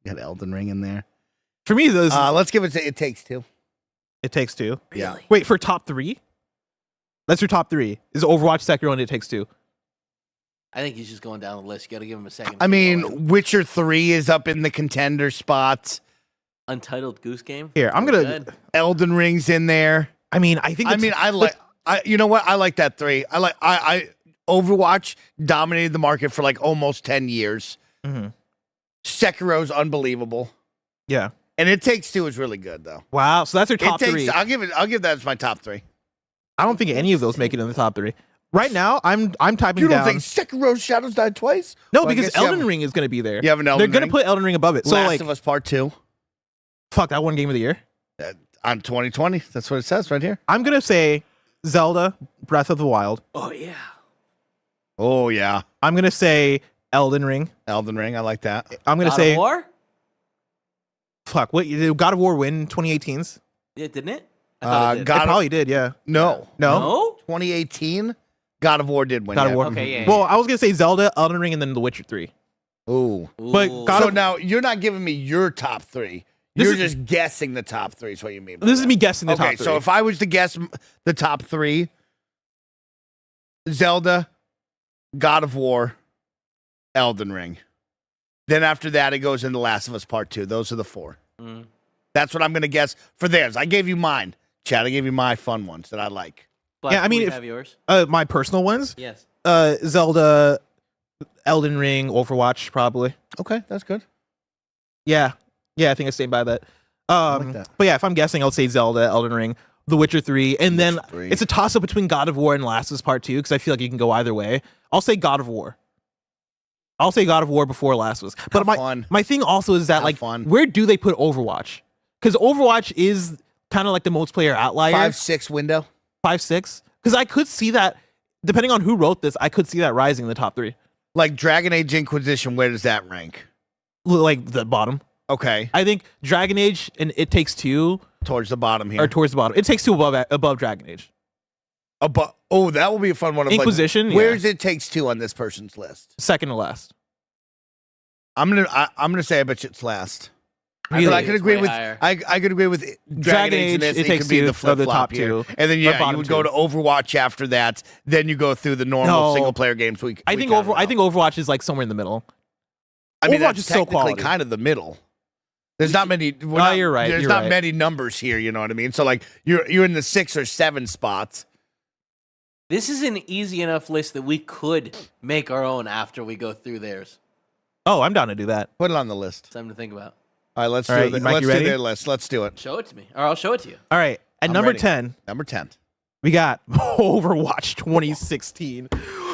Got Elden Ring in there. For me, those Let's give it to It Takes Two. It Takes Two. Yeah. Wait, for top 3? That's your top 3. Is Overwatch, Sekiro, and It Takes Two. I think he's just going down the list. You got to give him a second. I mean, Witcher 3 is up in the contender spots. Untitled Goose Game. Here, I'm Pretty gonna. good. Elden Ring's in there. I mean, I think. You know what? I like that 3. I Overwatch dominated the market for like almost 10 years. Mm-hmm. Sekiro's unbelievable. Yeah. And It Takes Two is really good though. Wow. So that's your top It 3. takes, I'll give that as my top 3. I don't think any of those make it in the top 3. Right now, I'm typing You don't down. think Sekiro's Shadows Die Twice? No, Well, I because guess you Elden have- Ring is going to be there. You have an They're Elden going to Ring? put Elden Ring above it. So Last like, of Us Part 2 fuck that one Game of the Year. on 2020. That's what it says right here. I'm going to say Zelda Breath of the Wild. Oh yeah. Oh yeah, I'm going to say Elden Ring. Elden Ring. I like that. I'm going to God say of War. fuck. What did God of War win 2018's? Yeah, didn't it? I thought it did. God It of- probably did. Yeah. No, No. 2018. God of War did win. God of yeah. War. Okay, yeah. Well, I was going to say Zelda, Elden Ring, and then The Witcher 3. Ooh. But Ooh. God So of- now you're not giving me your top 3. This You're is- just guessing the top 3 is what you mean. by This is that. me guessing the Okay, top 3. so if I was to guess the top 3, Zelda, God of War, Elden Ring. Then after that, it goes into Last of Us Part 2. Those are the 4. Mm. That's what I'm going to guess for theirs. I gave you mine. Chad, I gave you my fun ones that I like. Black, Yeah, I mean, we if- have yours. my personal ones, Yes. Zelda, Elden Ring, Overwatch, probably. Okay, that's good. Yeah, I think I stayed by that. like that. But yeah, if I'm guessing, I'll say Zelda, Elden Ring, The Witcher 3, and then Witcher 3. it's a toss up between God of War and Last of Us Part 2 because I feel like you can go either way. I'll say God of War. I'll say God of War before Last of Us. But Have fun. my thing also is that Have like, fun. where do they put Overwatch? Because Overwatch is kind of like the multiplayer outlier. 5-6 window. 5-6. Because I could see that, depending on who wrote this, I could see that rising in the top 3, Like Dragon Age Inquisition, where does that rank? like the bottom. Okay, I think Dragon Age and It Takes Two towards the bottom here. are towards the bottom. It Takes Two above Dragon Age. Oh, that will be a fun one. Of Inquisition, Like, where's It Takes Two on this person's list? Second to last. I'm gonna say I bet you it's last. Really? But I could It's agree way with higher. I could agree with Dragon Age and this. It It Takes could be Two the are flip the flop top here, two. and then Or yeah, you bottom would go two. to Overwatch after that. Then you go through the normal No. single player games. I think Overwatch is like somewhere in the middle. I mean, Overwatch that's is so technically quality. kind of the middle. There's not many. You're right, There's you're not right. many numbers here. You know what I mean? So like you're in the 6 or 7 spots. This is an easy enough list that we could make our own after we go through theirs. Oh, I'm down to do that. Put it on the list. Something to think about. All right, let's All do right, it. Mike, Let's you do ready? their list. Let's do it. Show it to me, or I'll show it to you. All right. At I'm number ready. 10, Number 10. we got Overwatch 2016.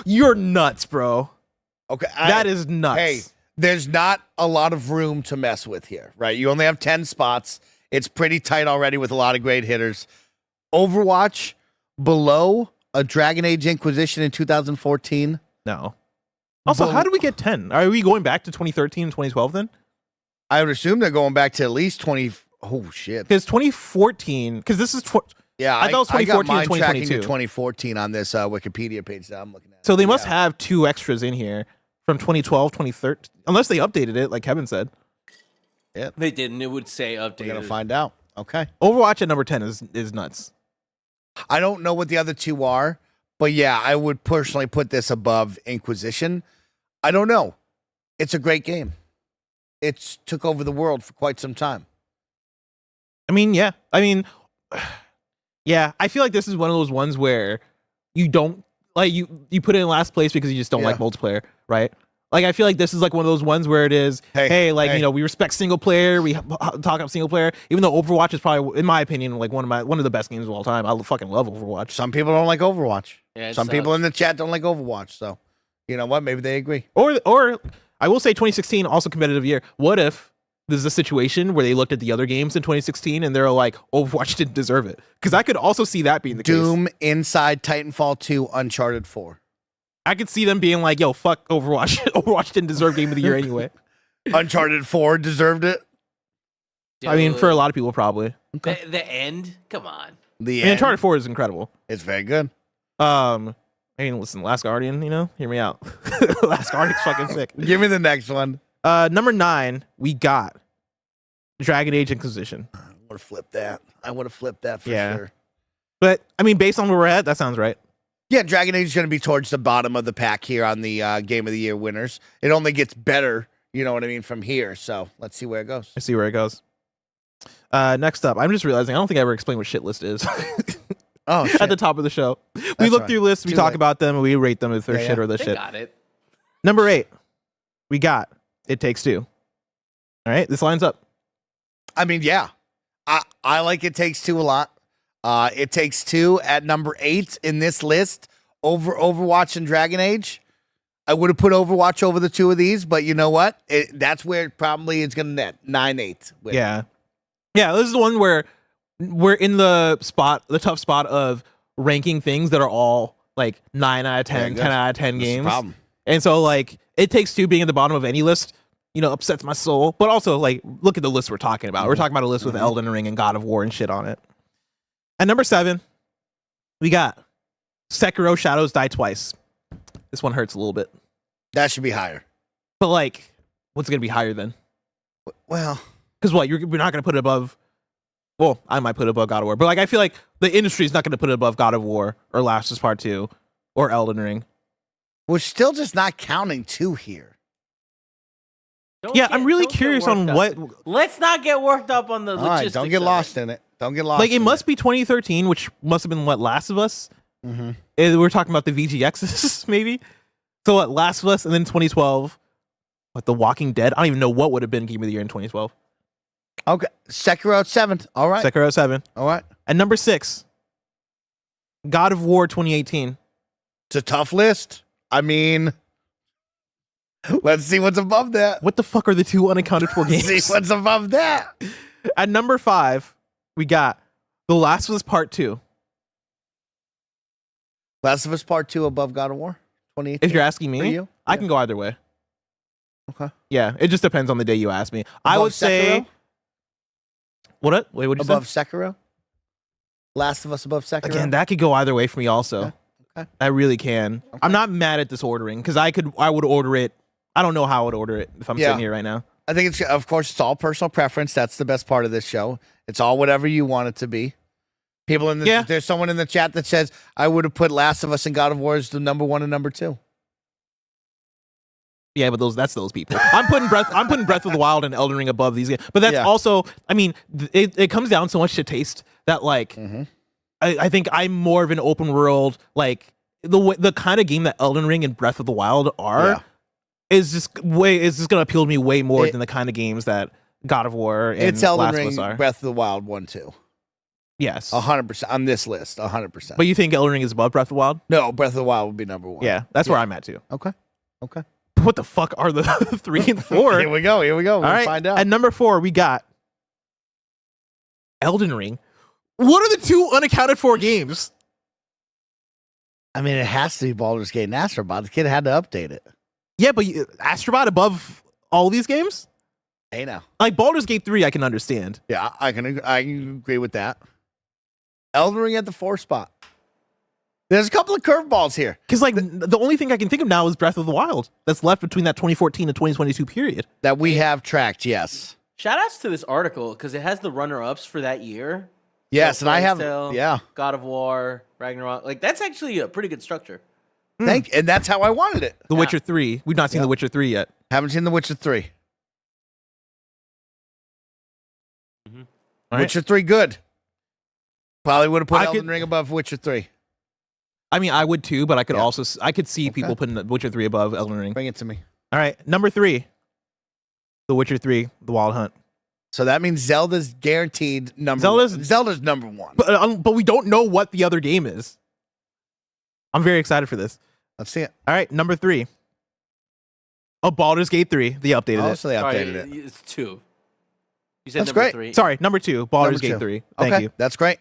You're nuts, bro. Okay, That is nuts. Hey, there's not a lot of room to mess with here, right? You only have 10 spots. It's pretty tight already with a lot of great hitters. Overwatch below a Dragon Age Inquisition in 2014. No. Also, how did we get 10? Are we going back to 2013 and 2012 then? I would assume they're going back to at least 20. Oh, shit. Because 2014, because this is, Yeah, I thought it was I got 2014 and mine tracking to 2022. 2014 on this Wikipedia page that I'm looking at. so they must Yeah. have 2 extras in here from 2012, 2013, unless they updated it, like Kevin said. They didn't. It would say We're updated. going to find out. Okay. Overwatch at number 10 is nuts. I don't know what the other 2 are, but yeah, I would personally put this above Inquisition. I don't know. It's a great game. It's took over the world for quite some time. I mean, yeah. I mean, yeah. I feel like this is one of those ones where you don't like you put it in last place because you just don't like multiplayer, right? Like I feel like this is like one of those ones where it is, hey, we respect single player, we talk up single player. Even though Overwatch is probably, in my opinion, like one of the best games of all time. I fucking love Overwatch. Some people don't like Overwatch. Yeah, some people in the chat don't like Overwatch. So, you know what? Maybe they agree. Or I will say 2016 also competitive year. What if this is a situation where they looked at the other games in 2016 and they're like, Overwatch didn't deserve it? Because I could also see that being the case. Doom, Inside, Titanfall 2, Uncharted 4. I could see them being like, yo, fuck Overwatch. Overwatch didn't deserve Game of the Year anyway. Uncharted 4 desered it. Dude. I mean, for a lot of people, probably. Okay. The end? Come on. Uncharted 4 is incredible. It's very good. I mean, listen, Last Guardian, hear me out. Last Guardian's fucking sick. Give me the next one. Number 9, we got Dragon Age Inquisition. I would have flipped that for sure. But, I mean, based on where we're at, that sounds right. Yeah, Dragon Age is going to be towards the bottom of the pack here on the Game of the Year winners. It only gets better, you know what I mean, from here. So let's see where it goes. Let's see where it goes. Next up, I'm just realizing I don't think I ever explained what shit list is. Oh, shit. At the top of the show. We look through lists, we talk about them, and we rate them if they're shit or the shit. Got it. Number 8, we got It Takes Two. All right, this lines up. I mean, yeah. I like It Takes Two a lot. It Takes Two at number 8 in this list over Overwatch and Dragon Age. I would have put Overwatch over the two of these, but you know what? That's where it probably is going to net 9-8. Yeah. Yeah, this is the one where we're in the tough spot of ranking things that are all like 9 out of 10, 10 out of 10 games. Problem. And so like It Takes Two being at the bottom of any list, upsets my soul. But also like look at the list we're talking about. We're talking about a list with Elden Ring and God of War and shit on it. At number 7, we got Sekiro Shadows Die Twice. This one hurts a little bit. That should be higher. But like, what's going to be higher then? Well, because what, we're not going to put it above. Well, I might put it above God of War, but like I feel like the industry is not going to put it above God of War or Last of Us Part 2 or Elden Ring. We're still just not counting 2 here. I'm really curious on what. Let's not get worked up on the logistics. Don't get lost in it. Don't get lost. Like it must be 2013, which must have been what, Last of Us. Mm-hmm. We're talking about the VGXs maybe. So what, Last of Us, and then 2012. What, The Walking Dead? I don't even know what would have been Game of the Year in 2012. Okay, Sekiro at 7. All right. Sekiro at 7. All right. And number 6, God of War 2018. It's a tough list. I mean, let's see what's above that. What the fuck are the 2 unaccounted for games? See what's above that. At number 5, we got The Last of Us Part 2. Last of Us Part 2 above God of War 2018. If you're asking me, you? I can go either way. Okay. Yeah, it just depends on the day you ask me. I would say. What? Wait, what did you above say? Sekiro? Last of Us above Sekiro? Again, that could go either way for me also. Okay. I really can. Okay. I'm not mad at this ordering because I would order it. I don't know how I would order it if I'm sitting here right now. I think of course, it's all personal preference. That's the best part of this show. It's all whatever you want it to be. People there's someone in the chat that says I would have put Last of Us and God of War as the number 1 and number 2. Yeah, but that's those people. I'm putting Breath of the Wild and Elden Ring above these games. But that's also, I mean, it comes down so much to taste that like I think I'm more of an open world, like the kind of game that Elden Ring and Breath of the Wild are is just gonna appeal to me way more than the kind of games that God of War and it's Elden Last Ring, of Us are. Breath of the Wild 1, 2. Yes, 100% on this list, 100%. But you think Elden Ring is above Breath of the Wild? No, Breath of the Wild would be number 1. Yeah, that's where I'm at too. Okay. What the fuck are the 3 and 4? Here we go. We'll right. find out. At number 4, we got Elden Ring. What are the 2 unaccounted for games? I mean, it has to be Baldur's Gate and Astrobot. The kid had to update it. Yeah, but Astrobot above all these games? Hey, now. Like Baldur's Gate 3, I can understand. Yeah, I can agree with that. Elden Ring at the 4 spot. There's a couple of curveballs here. Because like the only thing I can think of now is Breath of the Wild that's left between that 2014 and 2022 period. That we have tracked, yes. Shout outs to this article because it has the runner-ups for that year. Yes, so and I have, Tale, God of War, Ragnarok. Like, that's actually a pretty good structure. And that's how I wanted it. The Witcher 3. We've not seen The Witcher 3 yet. Haven't seen The Witcher 3. Right. Witcher 3, good. Probably would have put I Elden could- Ring above Witcher 3. I mean, I would too, but I could Yeah. also I could see people putting The Witcher 3 above Elden Ring. Bring it to me. All right, number 3. The Witcher 3, The Wild Hunt. So that means Zelda's guaranteed number Zelda's- one. Zelda's number one. But we don't know what the other game is. I'm very excited for this. Let's see it. All right, number 3. Oh, Baldur's Gate 3. They updated Oh, it. so they Sorry, updated it. it's 2. You said That's number great. 3. Sorry, number 2. Baldur's Number Gate 2. 3. Thank Okay, you. that's great.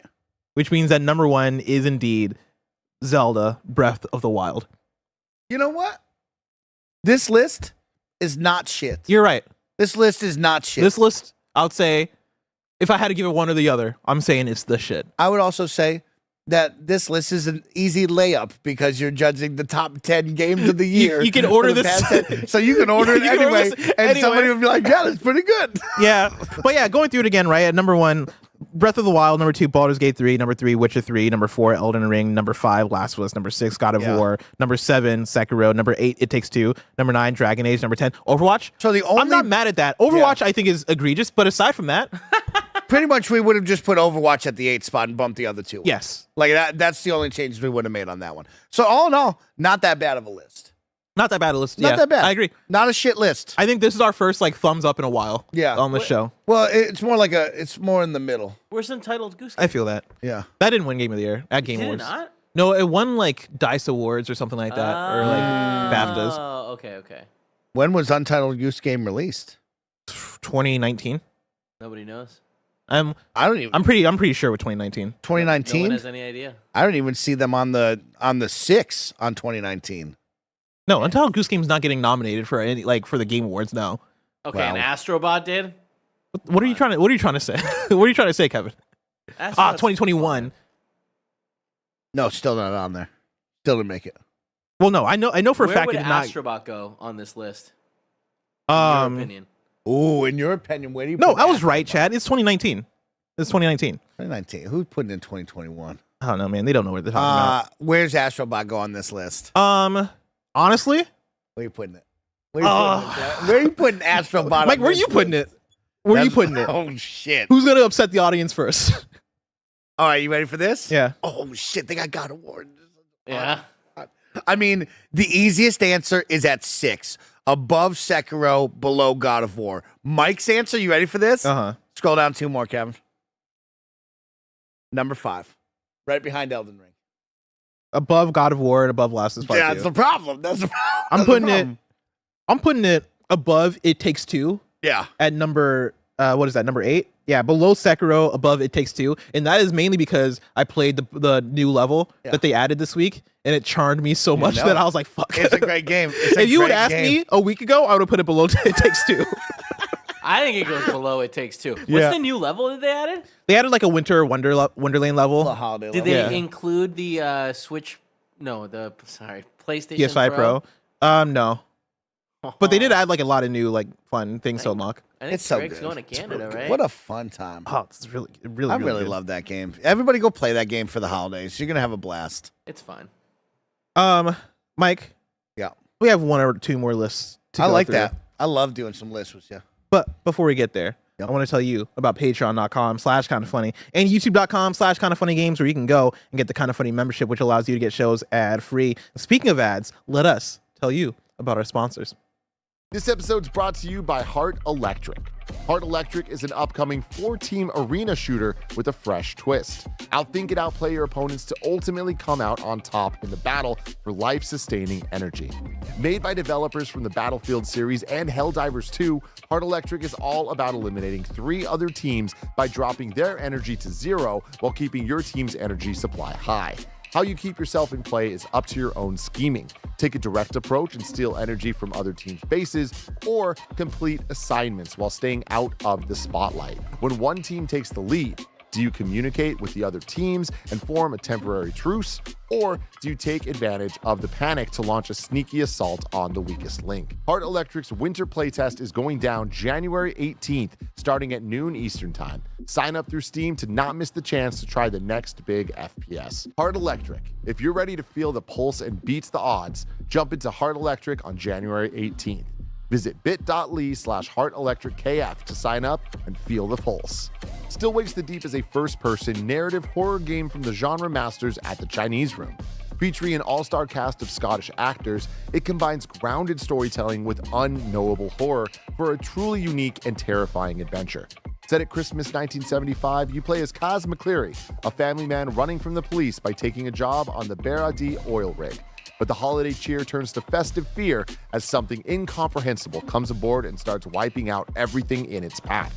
Which means that number 1 is indeed Zelda Breath of the Wild. You know what? This list is not shit. You're right. This list is not shit. This list, I would say, if I had to give it one or the other, I'm saying it's the shit. I would also say that this list is an easy layup because you're judging the top 10 games of the year. You can order for the this- past 10. So you can order it You can order anyway, this and anyway. somebody would be like, yeah, that's pretty good. Yeah. But yeah, going through it again, right? At number 1, Breath of the Wild. Number 2, Baldur's Gate 3. Number 3, Witcher 3. Number 4, Elden Ring. Number 5, Last of Us. Number 6, God of Yeah. War. Number 7, Sekiro. Number 8, It Takes Two. Number 9, Dragon Age. Number 10, Overwatch. So the only I'm not mad at that. Overwatch, I think, is egregious. But aside from that, pretty much we would have just put Overwatch at the 8th spot and bumped the other two. yes. Like that's the only changes we would have made on that one. So all in all, not that bad of a list. Not that bad a list. Not Yeah, that bad. I agree. Not a shit list. I think this is our first thumbs up in a while. Yeah. On the show. Well, it's more like it's more in the middle. Where's Untitled Goose Game? I feel that. Yeah. That didn't win Game of the Year at Game Did it Awards. not? No, it won DICE Awards or something like that, or BAFTAs. Oh, okay. When was Untitled Goose Game released? 2019. Nobody knows. I don't even. I'm pretty sure with 2019. No 2019. one has any idea. I don't even see them on the 6 on 2019. No, Untitled Goose Game's not getting nominated for any for the Game Awards now. Okay, Wow. and Astrobot did. What are you trying to say? What are you trying to say, Kevin? Astrobot's 2021. No, still not on there. Still didn't make it. Well, no, I know for a Where fact would it did not. Astrobot go on this list? In your opinion. Ooh, in your opinion, where do you? No, put I was Astrobot? right, Chad. It's 2019. It's 2019. 2019. Who's putting in 2021? I don't know, man. They don't know what they're talking Where's Astrobot go on this list? about. Honestly, Where are you putting it? Where are you putting Astrobot? Mike, on where are this you putting list? it? Where are you That's- putting it? Oh shit! Who's gonna upset the audience first? All right, you ready for this? Yeah. Oh shit! They got God of War. Yeah. I mean, the easiest answer is at 6, above Sekiro, below God of War. Mike's answer. You ready for this? Uh-huh. Scroll down 2 more, Kevin. Number 5, right behind Elden Ring. Above God of War and above Last of Us Part Yeah, 2. that's the problem. That's the problem. I'm That's the putting it. problem. I'm putting it above It Takes Two Yeah. at number. What is that? Number 8. Yeah, below Sekiro, above It Takes Two, and that is mainly because I played the new level that they added this week, and it charmed me so much know. that I was like, "Fuck!" It's a great game. It's a If you would great ask game. me a week ago, I would have put it below It Takes Two. I think it goes below It Takes Two. What's Yeah. the new level that they added? They added a winter wonderland level. The holiday Did level. they Yeah. include the Switch? No, PlayStation PS5 Pro. No, but they did add a lot of new fun things to unlock. I think It's so Greg's good. going to It's Canada, really good. right? What a fun time. Oh, it's really I really good. love that game. Everybody go play that game for the holidays. You're going to have a blast. It's fine. Mike. Yeah. We have 1 or 2 more lists. To I go like through. that. I love doing some lists with you. But before we get there, Yep. I want to tell you about patreon.com/kindafunny and youtube.com/kindafunnygames, where you can go and get the Kinda Funny membership, which allows you to get shows ad-free. Speaking of ads, let us tell you about our sponsors. This episode's brought to you by Heart Electric. Heart Electric is an upcoming 4-team arena shooter with a fresh twist. Outthink and outplay your opponents to ultimately come out on top in the battle for life-sustaining energy. Made by developers from the Battlefield series and Helldivers 2, Heart Electric is all about eliminating 3 other teams by dropping their energy to 0 while keeping your team's energy supply high. How you keep yourself in play is up to your own scheming. Take a direct approach and steal energy from other teams' bases, or complete assignments while staying out of the spotlight. When one team takes the lead, Do you communicate with the other teams and form a temporary truce? Or do you take advantage of the panic to launch a sneaky assault on the weakest link? Heart Electric's winter playtest is going down January 18th, starting at noon Eastern Time. Sign up through Steam to not miss the chance to try the next big FPS. Heart Electric. If you're ready to feel the pulse and beat the odds, jump into Heart Electric on January 18th. Visit bit.ly/HeartElectricKF to sign up and feel the pulse. Still Wakes the Deep is a first-person narrative horror game from the genre masters at the Chinese Room. Featuring an all-star cast of Scottish actors, it combines grounded storytelling with unknowable horror for a truly unique and terrifying adventure. Set at Christmas 1975, you play as Kaz McCleary, a family man running from the police by taking a job on the Baradi oil rig. But the holiday cheer turns to festive fear as something incomprehensible comes aboard and starts wiping out everything in its path.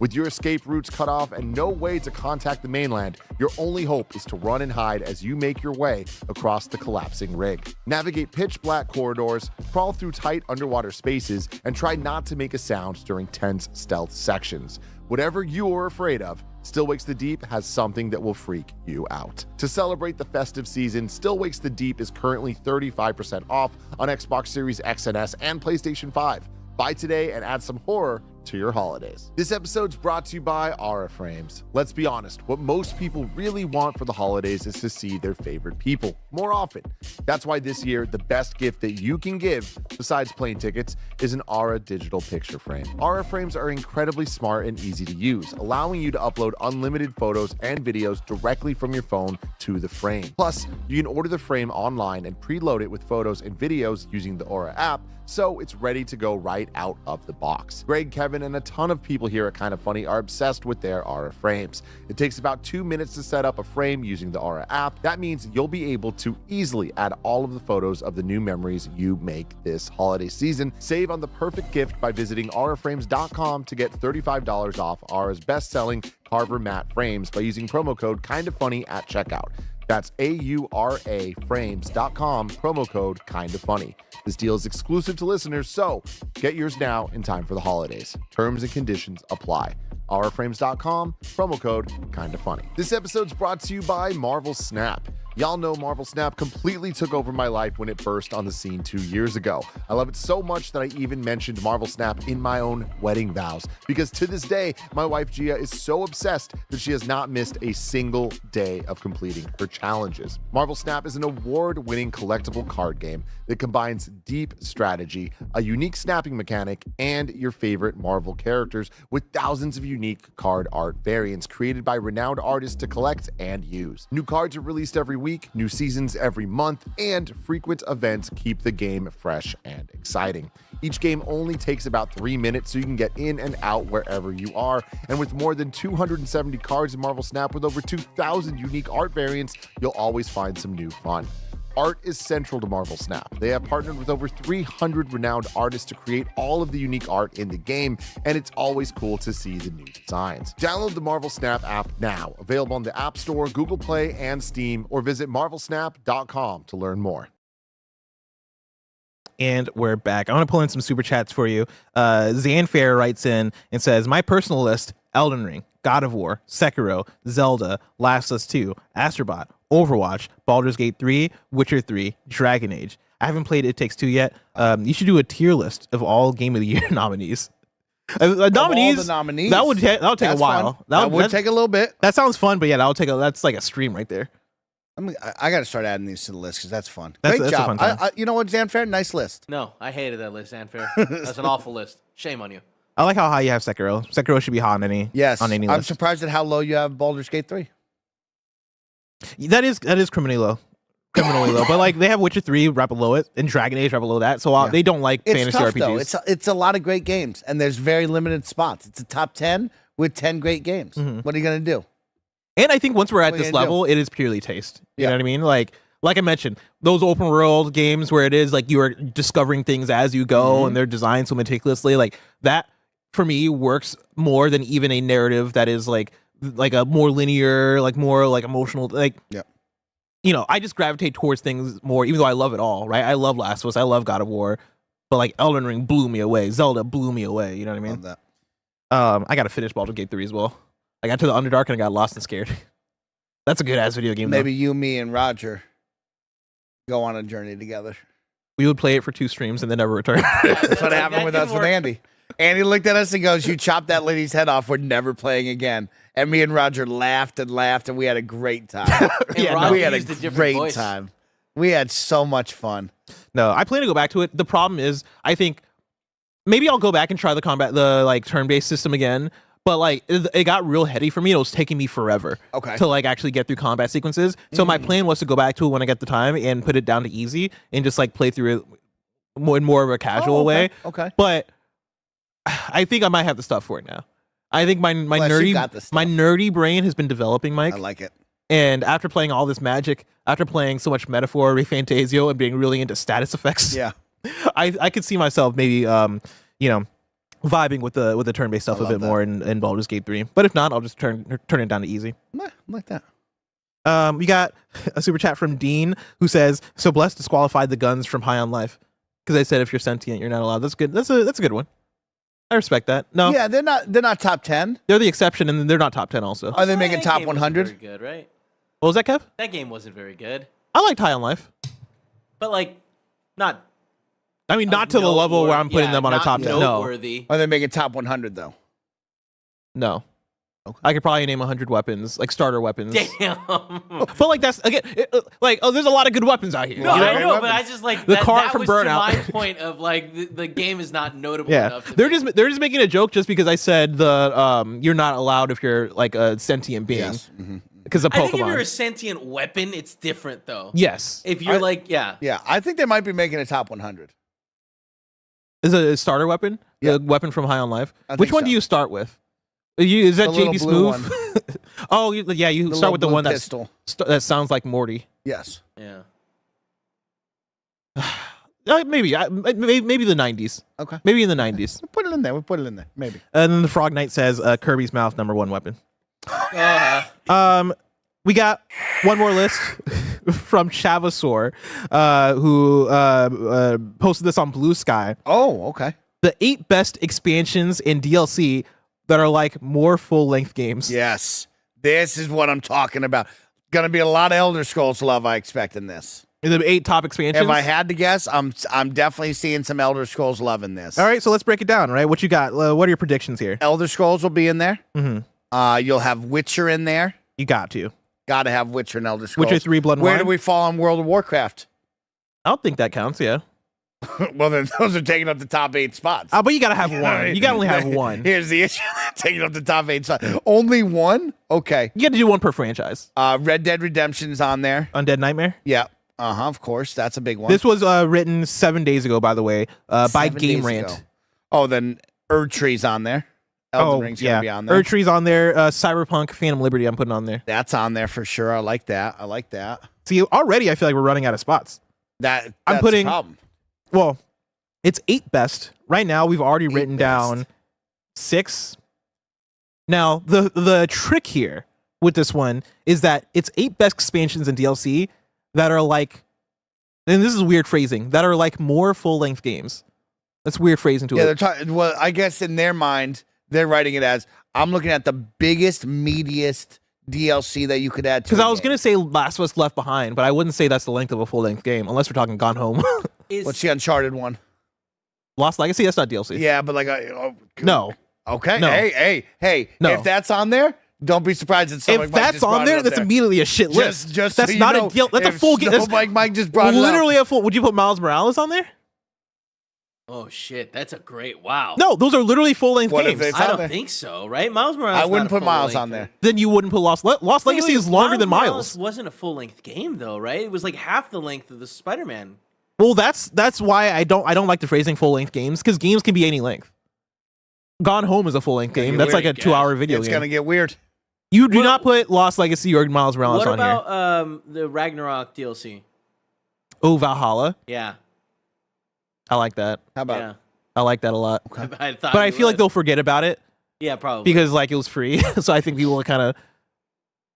With your escape routes cut off and no way to contact the mainland, your only hope is to run and hide as you make your way across the collapsing rig. Navigate pitch black corridors, crawl through tight underwater spaces, and try not to make a sound during tense stealth sections. Whatever you are afraid of, Still Wakes the Deep has something that will freak you out. To celebrate the festive season, Still Wakes the Deep is currently 35% off on Xbox Series X and S and PlayStation 5. Buy today and add some horror to your holidays. This episode's brought to you by Aura Frames. Let's be honest, what most people really want for the holidays is to see their favorite people more often. That's why this year, the best gift that you can give, besides plane tickets, is an Aura digital picture frame. Aura Frames are incredibly smart and easy to use, allowing you to upload unlimited photos and videos directly from your phone to the frame. Plus, you can order the frame online and preload it with photos and videos using the Aura app, so it's ready to go right out of the box. Greg, Kevin, and a ton of people here at Kinda Funny are obsessed with their Aura frames. It takes about 2 minutes to set up a frame using the Aura app. That means you'll be able to easily add all of the photos of the new memories you make this holiday season. Save on the perfect gift by visiting auraframes.com to get $35 off Aura's best-selling Carver matte frames by using promo code KindaFunny at checkout. That's auraframes.com, promo code KindaFunny. This deal is exclusive to listeners, so get yours now in time for the holidays. Terms and conditions apply. auraframes.com, promo code KindaFunny. This episode's brought to you by Marvel Snap. Y'all know Marvel Snap completely took over my life when it burst on the scene 2 years ago. I love it so much that I even mentioned Marvel Snap in my own wedding vows, because to this day, my wife Gia is so obsessed that she has not missed a single day of completing her challenges. Marvel Snap is an award-winning collectible card game that combines deep strategy, a unique snapping mechanic, and your favorite Marvel characters with thousands of unique card art variants created by renowned artists to collect and use. New cards are released every week, new seasons every month, and frequent events keep the game fresh and exciting. Each game only takes about 3 minutes, so you can get in and out wherever you are. And with more than 270 cards in Marvel Snap with over 2,000 unique art variants, you'll always find some new fun. Art is central to Marvel Snap. They have partnered with over 300 renowned artists to create all of the unique art in the game, and it's always cool to see the new designs. Download the Marvel Snap app now, available on the App Store, Google Play, and Steam, or visit marvelsnap.com to learn more. And we're back. I want to pull in some super chats for you. Zanfair writes in and says, my personal list: Elden Ring, God of War, Sekiro, Zelda, Last of Us 2, Astrobot, Overwatch, Baldur's Gate 3, Witcher 3, Dragon Age. I haven't played It Takes Two yet. You should do a tier list of all Game of the Year nominees. Nominees. All the nominees. That would take a while. Fun. That would take a little bit. That sounds fun, but yeah, that's like a stream right there. I got to start adding these to the list because that's fun. That's Great a job. fun time. You know what, Zanfair? Nice list. No, I hated that list, Anfair. That's an awful list. Shame on you. I like how high you have Sekiro. Sekiro should be high on any on any I'm list. surprised at how low you have Baldur's Gate 3. That is criminally low. But like they have Witcher 3 right below it and Dragon Age right below that. So they don't like It's fantasy tough, RPGs. though. It's a lot of great games, and there's very limited spots. It's a top 10 with 10 great games. Mm-hmm. What are you going to do? And I think once we're at What are this you gonna level, it is purely taste. You Yeah. know what I mean? Like I mentioned, those open world games where it is like you are discovering things as you go and they're designed so meticulously, like that for me works more than even a narrative that is like a more linear, like more like emotional, like you know, I just gravitate towards things more, even though I love it all, right? I love Last of Us, I love God of War, but like Elden Ring blew me away, Zelda blew me away. You know what I mean? Love that. I gotta finish Baldur's Gate 3 as well. I got to the Underdark and I got lost and scared. That's a good ass video game. Maybe though. you, me, and Roger go on a journey together. We would play it for 2 streams and then never return. That's what happened That with can us with work. Andy. Andy looked at us and goes, "You chopped that lady's head off. We're never playing again." And me and Roger laughed and laughed, and we had a great time. And Roger we had a used a different great voice. time. We had so much fun. No, I plan to go back to it. The problem is, I think maybe I'll go back and try the like turn-based system again. But like it got real heady for me. It was taking me forever to like actually get through combat sequences. So my plan was to go back to it when I get the time and put it down to easy and just like play through it in more of a casual way. Okay. But I think I might have the stuff for it now. I think my Bless, you got the stuff. nerdy brain has been developing, Mike. I like it. And after playing all this Magic, after playing so much Metaphor, Refantasio, and being really into status effects, Yeah. I could see myself maybe vibing with the turn-based stuff a love bit that. more in Baldur's Gate 3. But if not, I'll just turn it down to easy. I like that. We got a super chat from Dean who says, "So Blessed disqualified the guns from High on Life because they said if you're sentient, you're not allowed." That's good. That's a good one. I respect that. No, Yeah, they're not top 10. they're the exception, and they're not top 10 also. Are they making That top game wasn't 100? very good, right? What was that, Kev? That game wasn't very good, I liked High on Life. but like not. I mean, not to the level where I'm putting them on a top 10. No, Noteworthy. Are they making top 100 though? no. Okay. I could probably name 100 weapons, like starter weapons. Damn. But like that's again, there's a lot of good weapons out here. No, you know? I know, but I just like The that, car that from was Burnout. to my point of like the game is not notable Yeah, enough. To they're be- just making a joke just because I said you're not allowed if you're like a sentient being Yes. because of I think if you're a Pokemon. sentient weapon, it's different though. Yes, If you're yeah. Yeah, I think they might be making a top 100. is it a starter weapon? Yeah. The weapon from High on Life. I Which think one so. do you start with? Is that The little JD blue Smooth? Oh, you The start little with the blue one pistol. that sounds like Morty. Yes. Yeah. Maybe the 90s. Okay. Maybe in the 90s. We'll put it in there. We'll put it in there. Maybe. And then the Frog Knight says Kirby's mouth #1 weapon. Uh, We got one more list from Chavasaur, who posted this on Blue Sky. Oh, okay. The 8 best expansions in DLC that are like more full-length games. Yes. This is what I'm talking about. Gonna be a lot of Elder Scrolls love, I expect, in this. The 8 top expansions. If I had to guess, I'm definitely seeing some Elder Scrolls love in this. All right, so let's break it down. Right, what you got? What are your predictions here? Elder Scrolls will be in there. Mm-hmm. You'll have Witcher in there. You got to. Got to have Witcher and Elder Scrolls. Witcher 3, Blood and Where Wine. do we fall on World of Warcraft? I don't think that counts. Yeah. Well, then those are taking up the top 8 spots. But you gotta have one. You gotta only have one. Here's the issue: taking up the top 8 spots. Only one? Okay. You got to do one per franchise. Red Dead Redemption's on there. Undead Nightmare. Yeah. Of course. That's a big one. This was written 7 days ago, by the way, by 7 Game days Rant. ago. Oh, then Erdtree's on there. Elden Ring's gonna be on there. Erdtree's on there. Cyberpunk, Phantom Liberty, I'm putting on there. That's on there for sure. I like that. See, already I feel like we're running out of spots. That's putting- the problem. Well, it's 8 best. Right now, we've already written best. down 6. Now, the trick here with this one is that it's 8 best expansions in DLC that are like, and this is weird phrasing, that are like more full-length games. That's weird phrasing to Yeah, it. they're talking. Well, I guess in their mind, they're writing it as I'm looking at the biggest, meatiest DLC that you could add to. Because I a was game. going to say Last of Us Left Behind, but I wouldn't say that's the length of a full-length game, unless we're talking Gone Home. What's the Uncharted one? Lost Legacy, that's not DLC. Yeah, but like, No. Okay. No. Hey. No. If that's on there, don't be surprised that someone If that's on there, that's immediately a shit list. Just that's so you not know, a deal. That's a if full game. That's Mike just brought it up. literally a full. Would you put Miles Morales on there? oh shit, that's a great wow. No, those are literally full-length What if games. it's I on don't there? think so. Right? Miles Morales. I wouldn't not a put Miles full-length on there. Then you wouldn't put Lost Legacy is longer than Morales Miles. wasn't a full length game though, right? It was like half the length of the Spider-Man. Well, that's why I don't like the phrasing full-length games, because games can be any length. Gone Home is a full-length game. get That's like a weird, 2-hour video It's game. gonna get weird. You do Well- not put Lost Legacy or Miles Morales What on here. about the Ragnarok DLC? Oh, Valhalla. Yeah, I like that. How about? yeah. I like that a lot. I thought But I you feel like would. they'll forget about it Yeah, probably. because like it was free. So I think people will kind of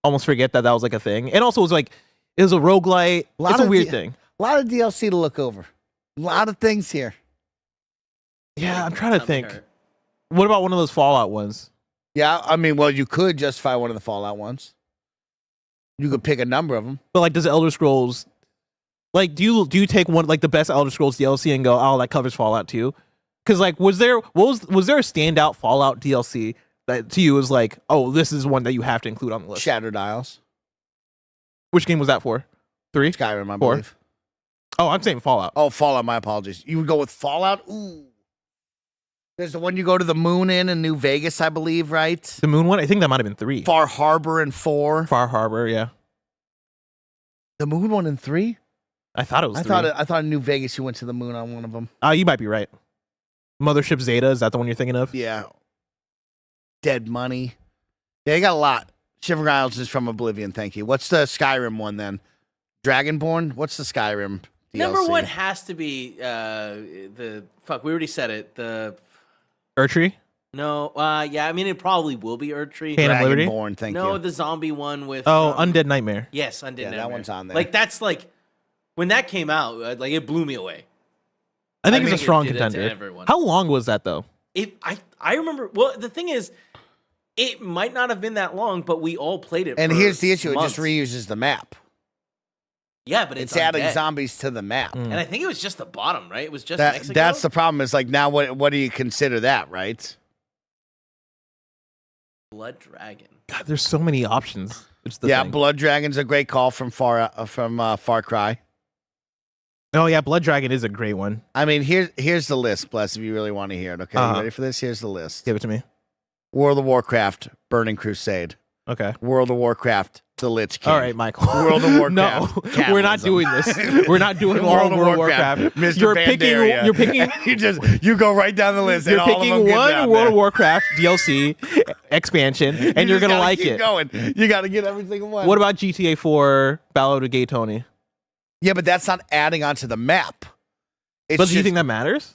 almost forget that was like a thing. And also it was a roguelite. It's a weird thing. A lot of DLC to look over. A lot of things here. Yeah, I'm trying to Tummy think. hurt. What about one of those Fallout ones? Yeah, I mean, well, you could justify one of the Fallout ones. You could pick a number of them. But like, does Elder Scrolls, like, do you take one like the best Elder Scrolls DLC and go, oh, that covers Fallout 2? Because like, was there a standout Fallout DLC that to you was like, oh, this is one that you have to include on the list? Shattered Isles. Which game was that for? 3? Skyrim, I 4? believe. Oh, I'm saying Fallout. Oh, Fallout, my apologies. You would go with Fallout? Ooh. There's the one you go to the moon in New Vegas, I believe, right? The moon one? I think that might have been 3. Far Harbor in 4. Far Harbor, yeah. The moon one in 3? I thought it was 3. I thought in New Vegas you went to the moon on one of them. You might be right. Mothership Zeta, is that the one you're thinking of? Yeah. Dead Money. Yeah, they got a lot. Shivering Isles is from Oblivion, thank you. What's the Skyrim one then? Dragonborn? What's the Skyrim DLC? Number one has to be the fuck. We already said it. The Erdtree? no, yeah. I mean, it probably will be Erdtree. Phantom Liberty? Dragonborn, thank No, you. the zombie one with Undead Nightmare. Yes, Undead Yeah, that Nightmare. one's on there. Like that's like when that came out, like it blew me away. I think it's a it strong did it to contender. everyone. How long was that though? I remember. Well, the thing is, it might not have been that long, but we all played it. And for here's the issue: months. it just reuses the map. Yeah, but It's adding undead. zombies to the map. And I think it was just the bottom, right? It was just Mexico. That's the problem. Is like now, what do you consider that, right? Blood Dragon. God, there's so many options. It's the Yeah, thing. Blood Dragon's a great call from Far Cry. Oh yeah, Blood Dragon is a great one. I mean, here's the list, Bless, if you really want to hear it. Okay, you ready for this? Here's the list. Give it to me. World of Warcraft, Burning Crusade. Okay. World of Warcraft, The Lich King. All right, Michael. World of Warcraft. No, we're not Capitalism. doing this. We're not doing World of Warcraft. Mr. You're Pandaria. picking. you go right down the list. You're and all of them picking get one down World there. of Warcraft DLC expansion, and you're just gonna gotta like keep it. Going. You got to get every single one. What about GTA 4 Ballad of Gay Tony? Yeah, but that's not adding onto the map. It's But do you just- think that matters?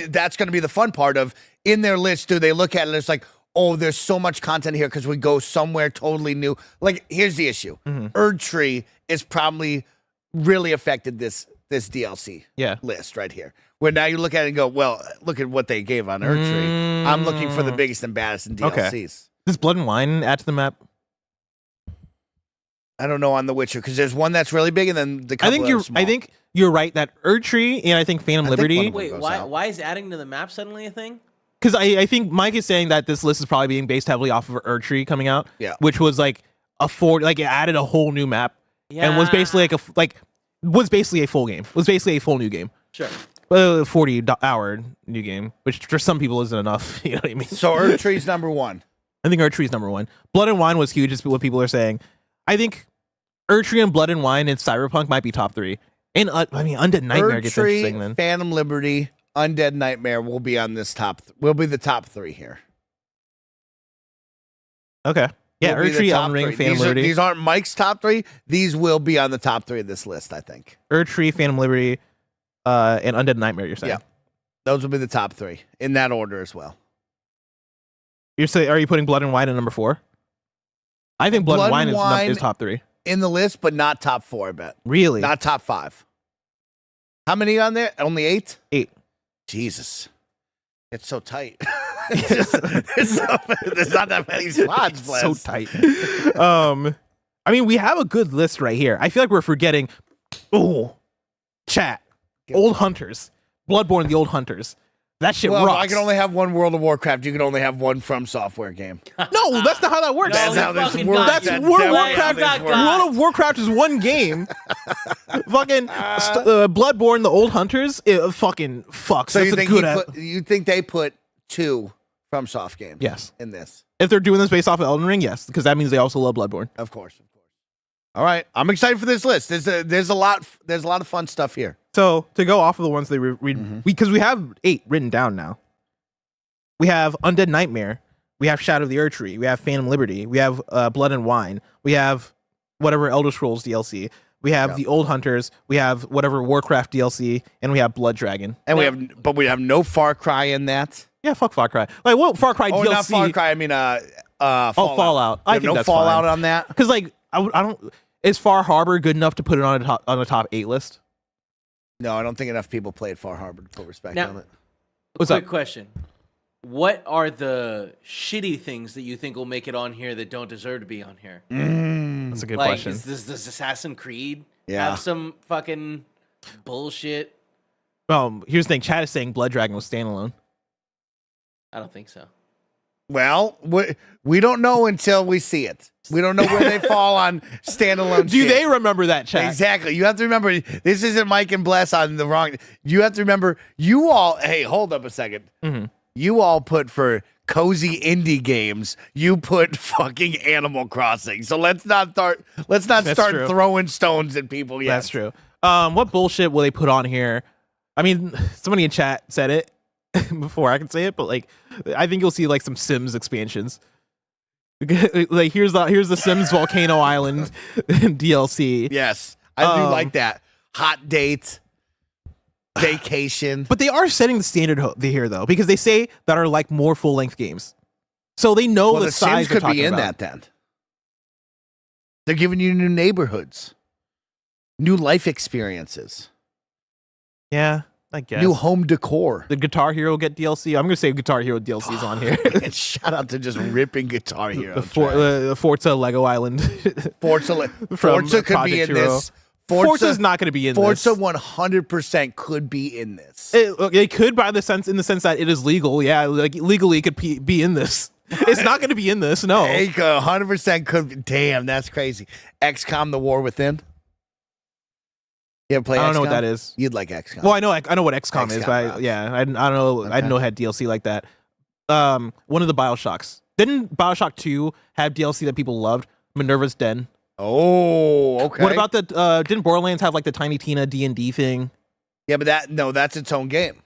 that's going to be the fun part of in their list. Do they look at it? It's like, oh, there's so much content here because we go somewhere totally new. Like, here's the issue: Erdtree is probably really affected this DLC list right here. Where now you look at it and go, well, look at what they gave on Erdtree. I'm looking for the biggest and baddest in DLCs. Okay. Does Blood and Wine add to the map? I don't know on The Witcher because there's one that's really big and then the couple I think you're right that Erdtree and I think Phantom I think Liberty. one of them Wait, goes why? out. Why is adding to the map suddenly a thing? Because I think Mike is saying that this list is probably being based heavily off of Erdtree coming out, which was like it added a whole new map and was basically was basically a full game, was basically a full new game. Sure. 40-hour new game, which for some people isn't enough. You know what I mean? So Erdtree's number one. I think Erdtree's number one. Blood and Wine was huge, is what people are saying. I think Erdtree and Blood and Wine and Cyberpunk might be top 3. And I mean, Undead Nightmare gets interesting then. Phantom Liberty, Undead Nightmare will be on this will be the top 3 here. Okay. Yeah, Will be the Erdtree, top Elden Ring, 3. Phantom Liberty. These aren't Mike's top 3. These will be on the top 3 of this list, I think. Erdtree, Phantom Liberty, and Undead Nightmare, you're saying? Yeah. Those will be the top 3 in that order as well. You're saying, are you putting Blood and Wine at number 4? I think Blood and Wine is top 3. In the list, but not top 4, I bet. Really? Not top 5. How many on there? Only 8? 8. Jesus. It's so tight. there's not that many spots, Bless. So tight. I mean, we have a good list right here. I feel like we're forgetting. Oh, chat. Old Hunters. Bloodborne, the Old Hunters. That shit Well, if rocks. I can only have one World of Warcraft, you can only have one From Software game. No, that's not how that works. That's No, how he this fucking works. got That's you. That World of devil Warcraft. how this works. World of Warcraft is one game. Fucking Bloodborne, the Old Hunters. It fucking fucks. So That's you a think, good. you think they put 2 From Soft games Yes. in this? If they're doing this based off of Elden Ring, yes, because that means they also love Bloodborne. Of course. All right. I'm excited for this list. There's a lot of fun stuff here. So to go off of the ones they read, because we have 8 written down now. We have Undead Nightmare. We have Shadow of the Erdtree. We have Phantom Liberty. We have Blood and Wine. We have whatever Elder Scrolls DLC. We have the Old Hunters. We have whatever Warcraft DLC, and we have Blood Dragon. And we have no Far Cry in that. Yeah, fuck Far Cry. Like, what Far Cry Oh, DLC? not Far Cry. I mean, Fallout. Fallout. We I have think no that's Fallout fine. on that. Because like I don't. Is Far Harbor good enough to put it on a top 8 list? No, I don't think enough people played Far Harbor to put respect Now- on it. What's Quick up? question. what are the shitty things that you think will make it on here that don't deserve to be on here? That's a good question. Does Assassin's Creed Yeah. have some fucking bullshit? Well, here's the thing. Chat is saying Blood Dragon was standalone. I don't think so. Well, we don't know until we see it. We don't know where they fall on standalone. Do shit. they remember that, chat? Exactly. You have to remember, this isn't Mike and Bless on the wrong. You have to remember, you all, hey, hold up a second. Mm-hmm. You all put for cozy indie games, you put fucking Animal Crossing. So let's not start true. throwing stones at people yet. That's true. What bullshit will they put on here? I mean, somebody in chat said it before I can say it, but like, I think you'll see like some Sims expansions. Like here's the Sims Volcano Island DLC. Yes, I do like that. Hot date, vacation. But they are setting the standard here though, because they say that are like more full length games, so they know Well, the the size Sims could they're be talking in about. that then. They're giving you new neighborhoods, new life experiences, Yeah, I guess. new home decor. The Guitar Hero get DLC. I'm gonna say Guitar Hero DLC is on here. And shout out to just ripping Guitar Hero. The Forza Lego Island. Forza could be Project in Hero. this. Forza's not going to be in Forza this. 100% could be in this. It could in the sense that it is legal. Yeah, like legally it could be in this. It's not going to be in this. No. It 100% could be. Damn, that's crazy. XCOM: The War Within. You ever play XCOM? I don't know what that is. You'd like XCOM. Well, I know what XCOM is, XCOM, but right. yeah, I don't know. I didn't know it had DLC like that. One of the BioShocks. Didn't BioShock 2 have DLC that people loved? Minerva's Den. Oh, okay. What about the didn't Borderlands have like the Tiny Tina D&D thing? Yeah, but that's its own game.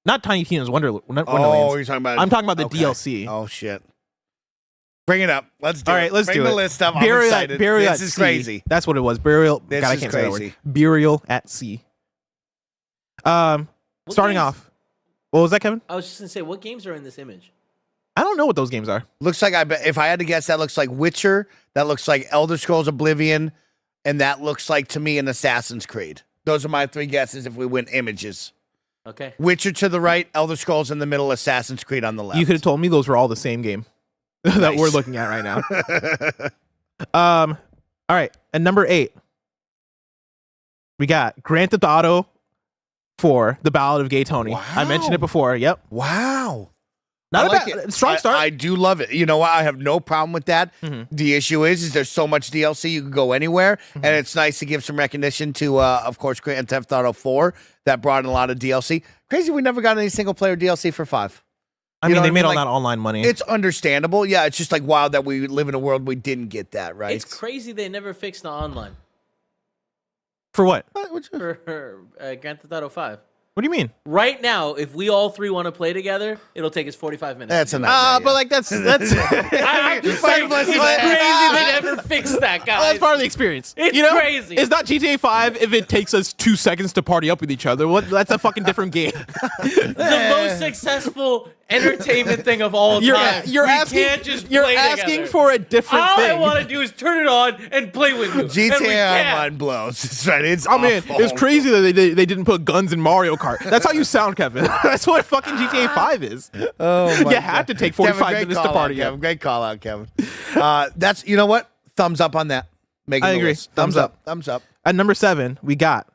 Not Tiny Tina's Wonderlands. Oh, you're talking about. I'm talking about the okay. DLC. Oh shit. Bring it up. Let's do it. All right, let's Bring do the it. list up. I'm Burial, excited. Burial This at is Sea. crazy. That's what it was. Burial. This God, I is can't say that crazy. word. Burial at Sea. Starting games- off. What was that, Kevin? I was just gonna say, what games are in this image? I don't know what those games are. Looks like if I had to guess, that looks like Witcher. That looks like Elder Scrolls Oblivion, and that looks like to me an Assassin's Creed. Those are my three guesses if we went images. Okay. Witcher to the right, Elder Scrolls in the middle, Assassin's Creed on the left. You could have told me those were all the same game that Nice. we're looking at right now. All right. At number 8, we got Grand Theft Auto 4, The Ballad of Gay Tony. I mentioned Wow. it before. Yep. Wow. Not I a like bad, it. strong start. I do love it. You know what? I have no problem with that. Mm-hmm. The issue is there's so much DLC you can go anywhere, and it's nice to give some recognition to, of course, Grand Theft Auto 4 that brought in a lot of DLC. Crazy, we never got any single player DLC for 5. I You mean, know they what I made mean? all Like, that online money. It's understandable. Yeah, it's just like wild that we live in a world we didn't get that, right? It's crazy they never fixed the online For what? for Grand Theft Auto 5. What do you mean? Right now, if we all three want to play together, it'll take us 45 minutes. That's to a do it. nightmare. But like that's I'm just saying, it's crazy they never fixed that, guys. Well, that's part of the experience. It's crazy. It's not GTA 5 if it takes us 2 seconds to party up with each other. That's a fucking different game. The most successful entertainment thing of all time. You're we asking, can't just you're play asking together. for a different All thing. I want to do is turn it on and play with you. And we GTA can't. Online blows. It's right. It's I mean, awful. it's crazy that they didn't put guns in Mario Kart. That's how you sound, Kevin. That's what fucking GTA 5 is. Oh my You have to take 45 Kevin, great minutes to call party out, up. Kevin. Great call out, Kevin. That's, you know what? Thumbs up on that. Making I the agree. list. Thumbs up. Thumbs up. At number 7, we got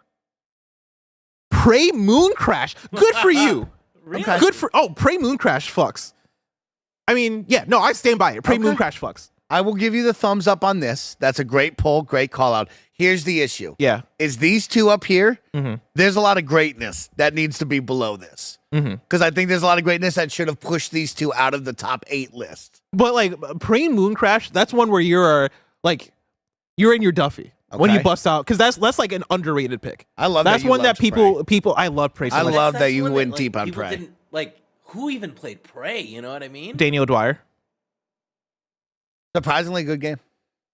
Prey Moon Crash. Good for you. Really? Good for Prey Moon Crash fucks. I mean, yeah, no, I stand by it. Prey Moon Crash fucks. I will give you the thumbs up on this. That's a great poll, great call out. Here's the issue. Yeah. Is these two up here, Mm-hmm. there's a lot of greatness that needs to be below this. Because I think there's a lot of greatness that should have pushed these two out of the top 8 list. But like Prey Moon Crash, that's one where you're in your Duffy when you Okay. bust out, because that's like an underrated pick. I love that's that you one that loved people I love Prey so I much. love That's that you one went like, deep on people Prey. didn't, like, who even played Prey? You know what I mean? Daniel Dwyer. Surprisingly good game.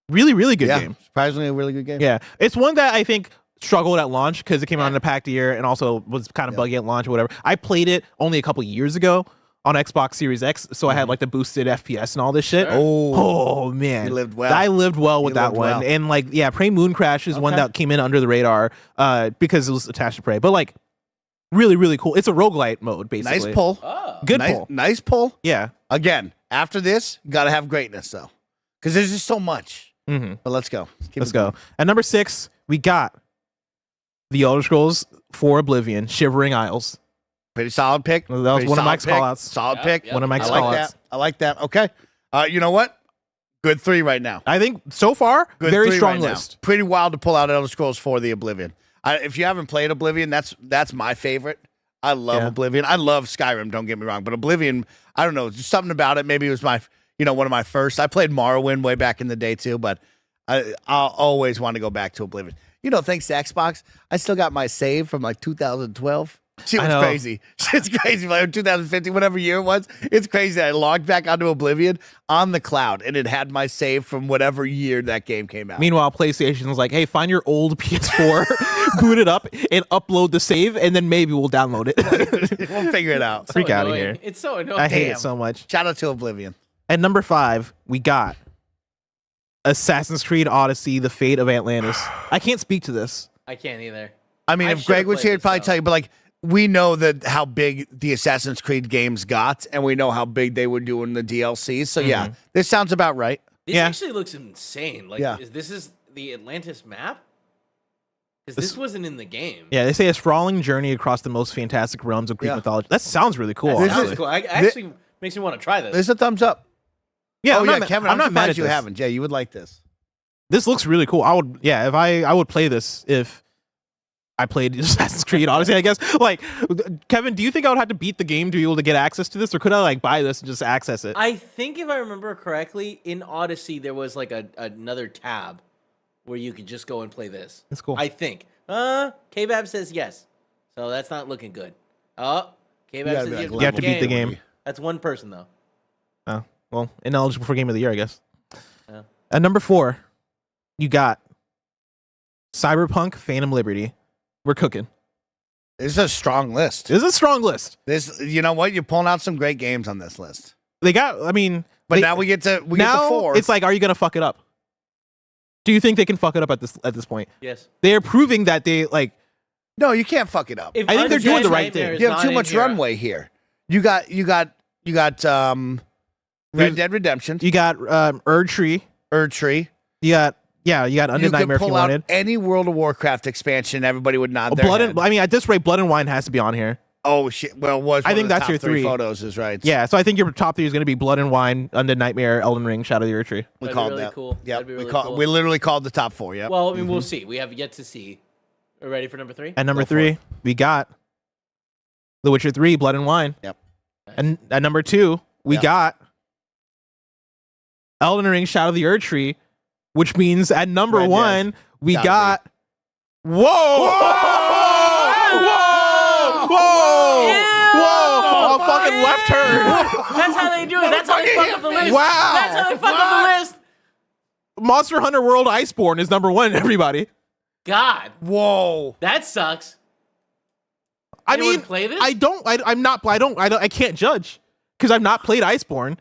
Really, really good Yeah, game. surprisingly a really good game. Yeah. It's one that I think struggled at launch because it came out in a packed year and also was kind of buggy at launch or whatever. I played it only a couple years ago on Xbox Series X, so I had like the boosted FPS and all this shit. Sure. Oh, Man. You lived well. I lived well with You that lived one. well. And like, yeah, Prey Moon Crash is one Okay. that came in under the radar because it was attached to Prey. But like, really, really cool. It's a roguelite mode, basically. nice pull. Oh. Good pull. Nice pull. Yeah. Again, after this, got to have greatness, though. Because there's just so much. Mm-hmm. But let's go. Let's go. At number 6, we got The Elder Scrolls 4 Oblivion, Shivering Isles. Pretty solid pick. That was one of Mike's callouts. Solid Yep, pick. yep. One of Mike's I like callouts. that. I like that. Okay. You know what? Good 3 right now. I think so far, Good very 3 strong right now. list. Pretty wild to pull out Elder Scrolls 4 The Oblivion. If you haven't played Oblivion, that's my favorite. I love Oblivion. I love Skyrim, don't get me wrong. But Oblivion, I don't know, just something about it. Maybe it was one of my first. I played Morrowind way back in the day too, but I'll always want to go back to Oblivion. Thanks to Xbox, I still got my save from 2012. Shit was crazy. Shit's crazy. 2015, whatever year it was. It's crazy. I logged back onto Oblivion on the cloud, and it had my save from whatever year that game came out. Meanwhile, PlayStation was like, hey, find your old PS4, boot it up, and upload the save, and then maybe we'll download it. We'll figure it out. Freak out of annoying. here. It's so annoying. I hate Damn. it so much. Shout out to Oblivion. At number 5, we got Assassin's Creed Odyssey, The Fate of Atlantis. I can't speak to this. I can't either. I mean, I if Greg should've was played here, he'd this, probably though. tell you, but we know that how big the Assassin's Creed games got, and we know how big they were doing the DLCs. So yeah, this sounds about right. This Yeah. actually looks insane. Yeah. This is the Atlantis map? Because this wasn't in the game. Yeah, they say a sprawling journey across the most fantastic realms of Greek Yeah. mythology. That sounds really cool. That This sounds is- cool. Actually makes me want to try this. There's a thumbs up. Yeah, oh I'm yeah, not, Kevin, I'm not mad surprised at you this. haven't. Yeah, you would like this. This looks really cool. I would play this if I played Assassin's Creed Odyssey, I guess. Kevin, do you think I would have to beat the game to be able to get access to this, or could I buy this and just access it? I think if I remember correctly, in Odyssey there was another tab where you could just go and play this. That's cool. I think. K-Bab says yes. So that's not looking good. Oh, K-Bab gotta says be you you have to beat the game. That's one person though. Oh, well, ineligible for Game of the Year, I guess. Yeah. At number 4, you got Cyberpunk Phantom Liberty. We're cooking. This is a strong list. This is a strong list. You know what? You're pulling out some great games on this list. They got, But now we get to now 4. it's are you going to fuck it up? Do you think they can fuck it up at this point? Yes. They're proving that they, No, you can't fuck it up. If I think they're doing the right Nightmare thing. is You have not too in much here, runway here. You got Red Dead Redemption, you got Erdtree. Erdtree. You got Undead You Nightmare could if you pull out wanted. any World of Warcraft expansion. Everybody would nod their head. At this rate, Blood and Wine has to be on here. Oh shit! Well, it was I one think of the that's top your 3 photos is right. Yeah, so I think your top 3 is going to be Blood and Wine, Undead Nightmare, Elden Ring, Shadow of the Erdtree. we That'd be called really that. cool. Yeah, That'd be really cool. we literally called the top 4. Yeah. Well, I mean, we'll see. We have yet to see. Are we ready for number 3? At number Go for 3, we got The Witcher 3, Blood and Wine. Yep. And at number 2, we Yep. got Elden Ring, Shadow of the Erdtree, which means at number Red Dead. 1, we Gotta got. Whoa! Whoa! A fucking left turn. That's how they do it. That's how they fuck up the list. Wow. That's how they fuck up the list. Monster Hunter World Iceborne is number 1, everybody. God, Whoa! that sucks. I Anyone mean, play this? I can't judge because I've not played Iceborne.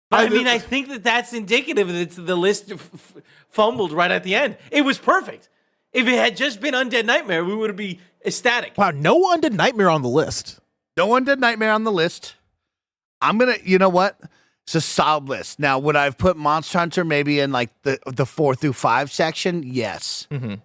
But I mean, I think that's indicative that the list fumbled right at the end. It was perfect. If it had just been Undead Nightmare, we would be ecstatic. Wow, no one did Nightmare on the list. No one did Nightmare on the list. I'm gonna. You know what? It's a solid list. Now, would I have put Monster Hunter maybe in the 4 through 5 section? Yes. Mm-hmm.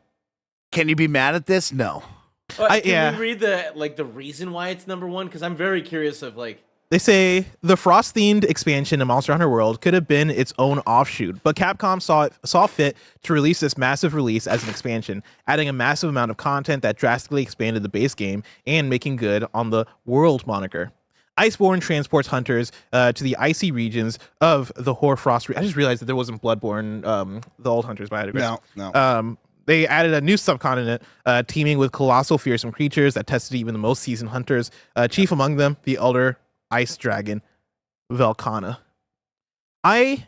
Can you be mad at this? No. Can we read the reason why it's number 1? Because I'm very curious of They say the Frost-themed expansion in Monster Hunter World could have been its own offshoot, but Capcom saw fit to release this massive release as an expansion, adding a massive amount of content that drastically expanded the base game and making good on the World moniker. Iceborne transports hunters to the icy regions of the Hoarfrost. I just realized that there wasn't Bloodborne, the old hunters, but I digress. No. They added a new subcontinent teeming with colossal fearsome creatures that tested even the most seasoned hunters. Chief among them, the Elder Ice Dragon, Velkhana. I'm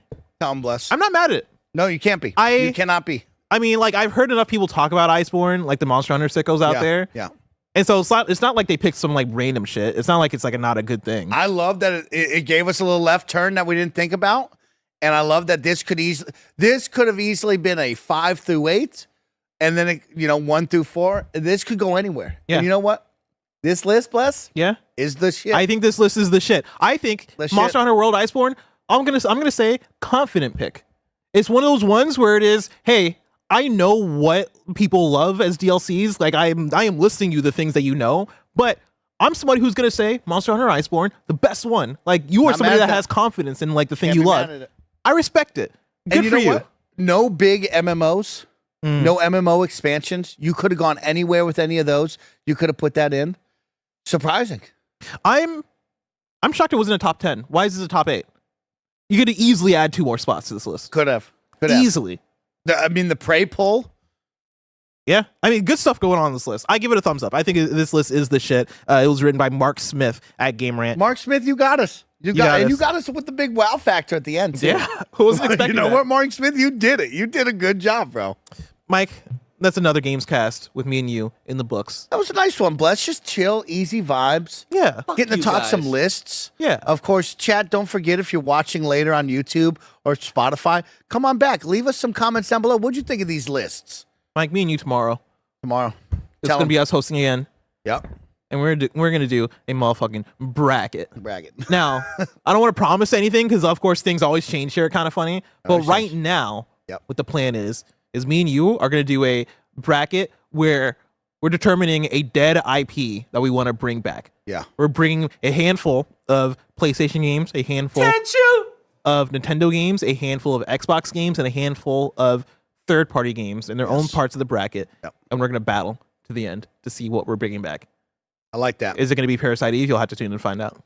Tell 'em bless. not mad at it. No, you can't be. I- You cannot be. I mean, I've heard enough people talk about Iceborne, like the Monster Hunter sickos out Yeah, there. Yeah. And so it's not like they picked some random shit. It's not like it's not a good thing. I love that it gave us a little left turn that we didn't think about, and I love that this could have easily been a 5 through 8, and then 1 through 4. This could go anywhere. Yeah. And you know what? This list, Bless, Yeah. is the shit. I think this list is the shit. I think The shit. Monster Hunter World Iceborne, I'm gonna say confident pick. It's one of those ones where it is, hey, I know what people love as DLCs. Like I am listing you the things that you know, but I'm somebody who's gonna say Monster Hunter Iceborne, the best one. Like you are Not somebody mad at that that. has confidence in like the thing Can't you be love. mad at it. I respect it. Good And for know you. what? No big MMOs. No MMO expansions. You could have gone anywhere with any of those. You could have put that in. Surprising. I'm shocked it wasn't a top 10. Why is this a top 8? You could easily add 2 more spots to this list. Could have. Could have. Easily. I mean, the Prey poll. Yeah, I mean, good stuff going on this list. I give it a thumbs up. I think this list is the shit. It was written by Mark Smith at Game Rant. Mark Smith, you got us. You got us with the big wow factor at the end, too. Yeah, who wasn't You expecting know that? what, Mark Smith? You did it. You did a good job, bro. Mike, that's another Gamescast with me and you in the books. That was a nice one, Bless. Just chill, easy vibes. Yeah, Getting to you talk guys. some lists. Yeah. Of course, chat, don't forget if you're watching later on YouTube or Spotify, come on back. Leave us some comments down below. What'd you think of these lists? Mike, me and you tomorrow. Tomorrow. It's gonna be us hosting again, Yep. and we're gonna do a motherfucking bracket. Bragging. Now, I don't want to promise anything because, of course, things always change here. Kind of funny, but Always right change. now, Yep. what the plan is me and you are gonna do a bracket where we're determining a dead IP that we want to bring back. Yeah. We're bringing a handful of PlayStation games, a handful Tenchu! of Nintendo games, a handful of Xbox games, and a handful of third-party games in their own parts of the bracket, Yep. and we're gonna battle to the end to see what we're bringing back. I like that. Is it gonna be Parasite Eve? You'll have to tune in and find out.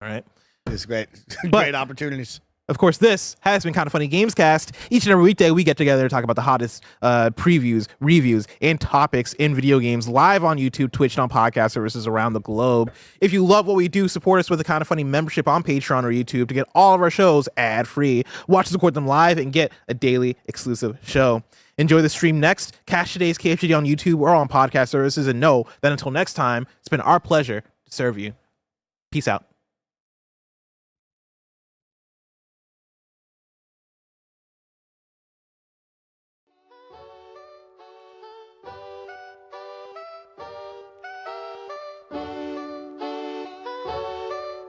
All right. It's great. But- Great opportunities. Of course, this has been Kind of Funny Gamescast. Each and every weekday, we get together to talk about the hottest previews, reviews, and topics in video games live on YouTube, Twitch, and on podcast services around the globe. If you love what we do, support us with a Kind of Funny membership on Patreon or YouTube to get all of our shows ad-free. Watch us record them live and get a daily exclusive show. Enjoy the stream next. Catch today's KFGD on YouTube or on podcast services. And know that until next time, it's been our pleasure to serve you. Peace out.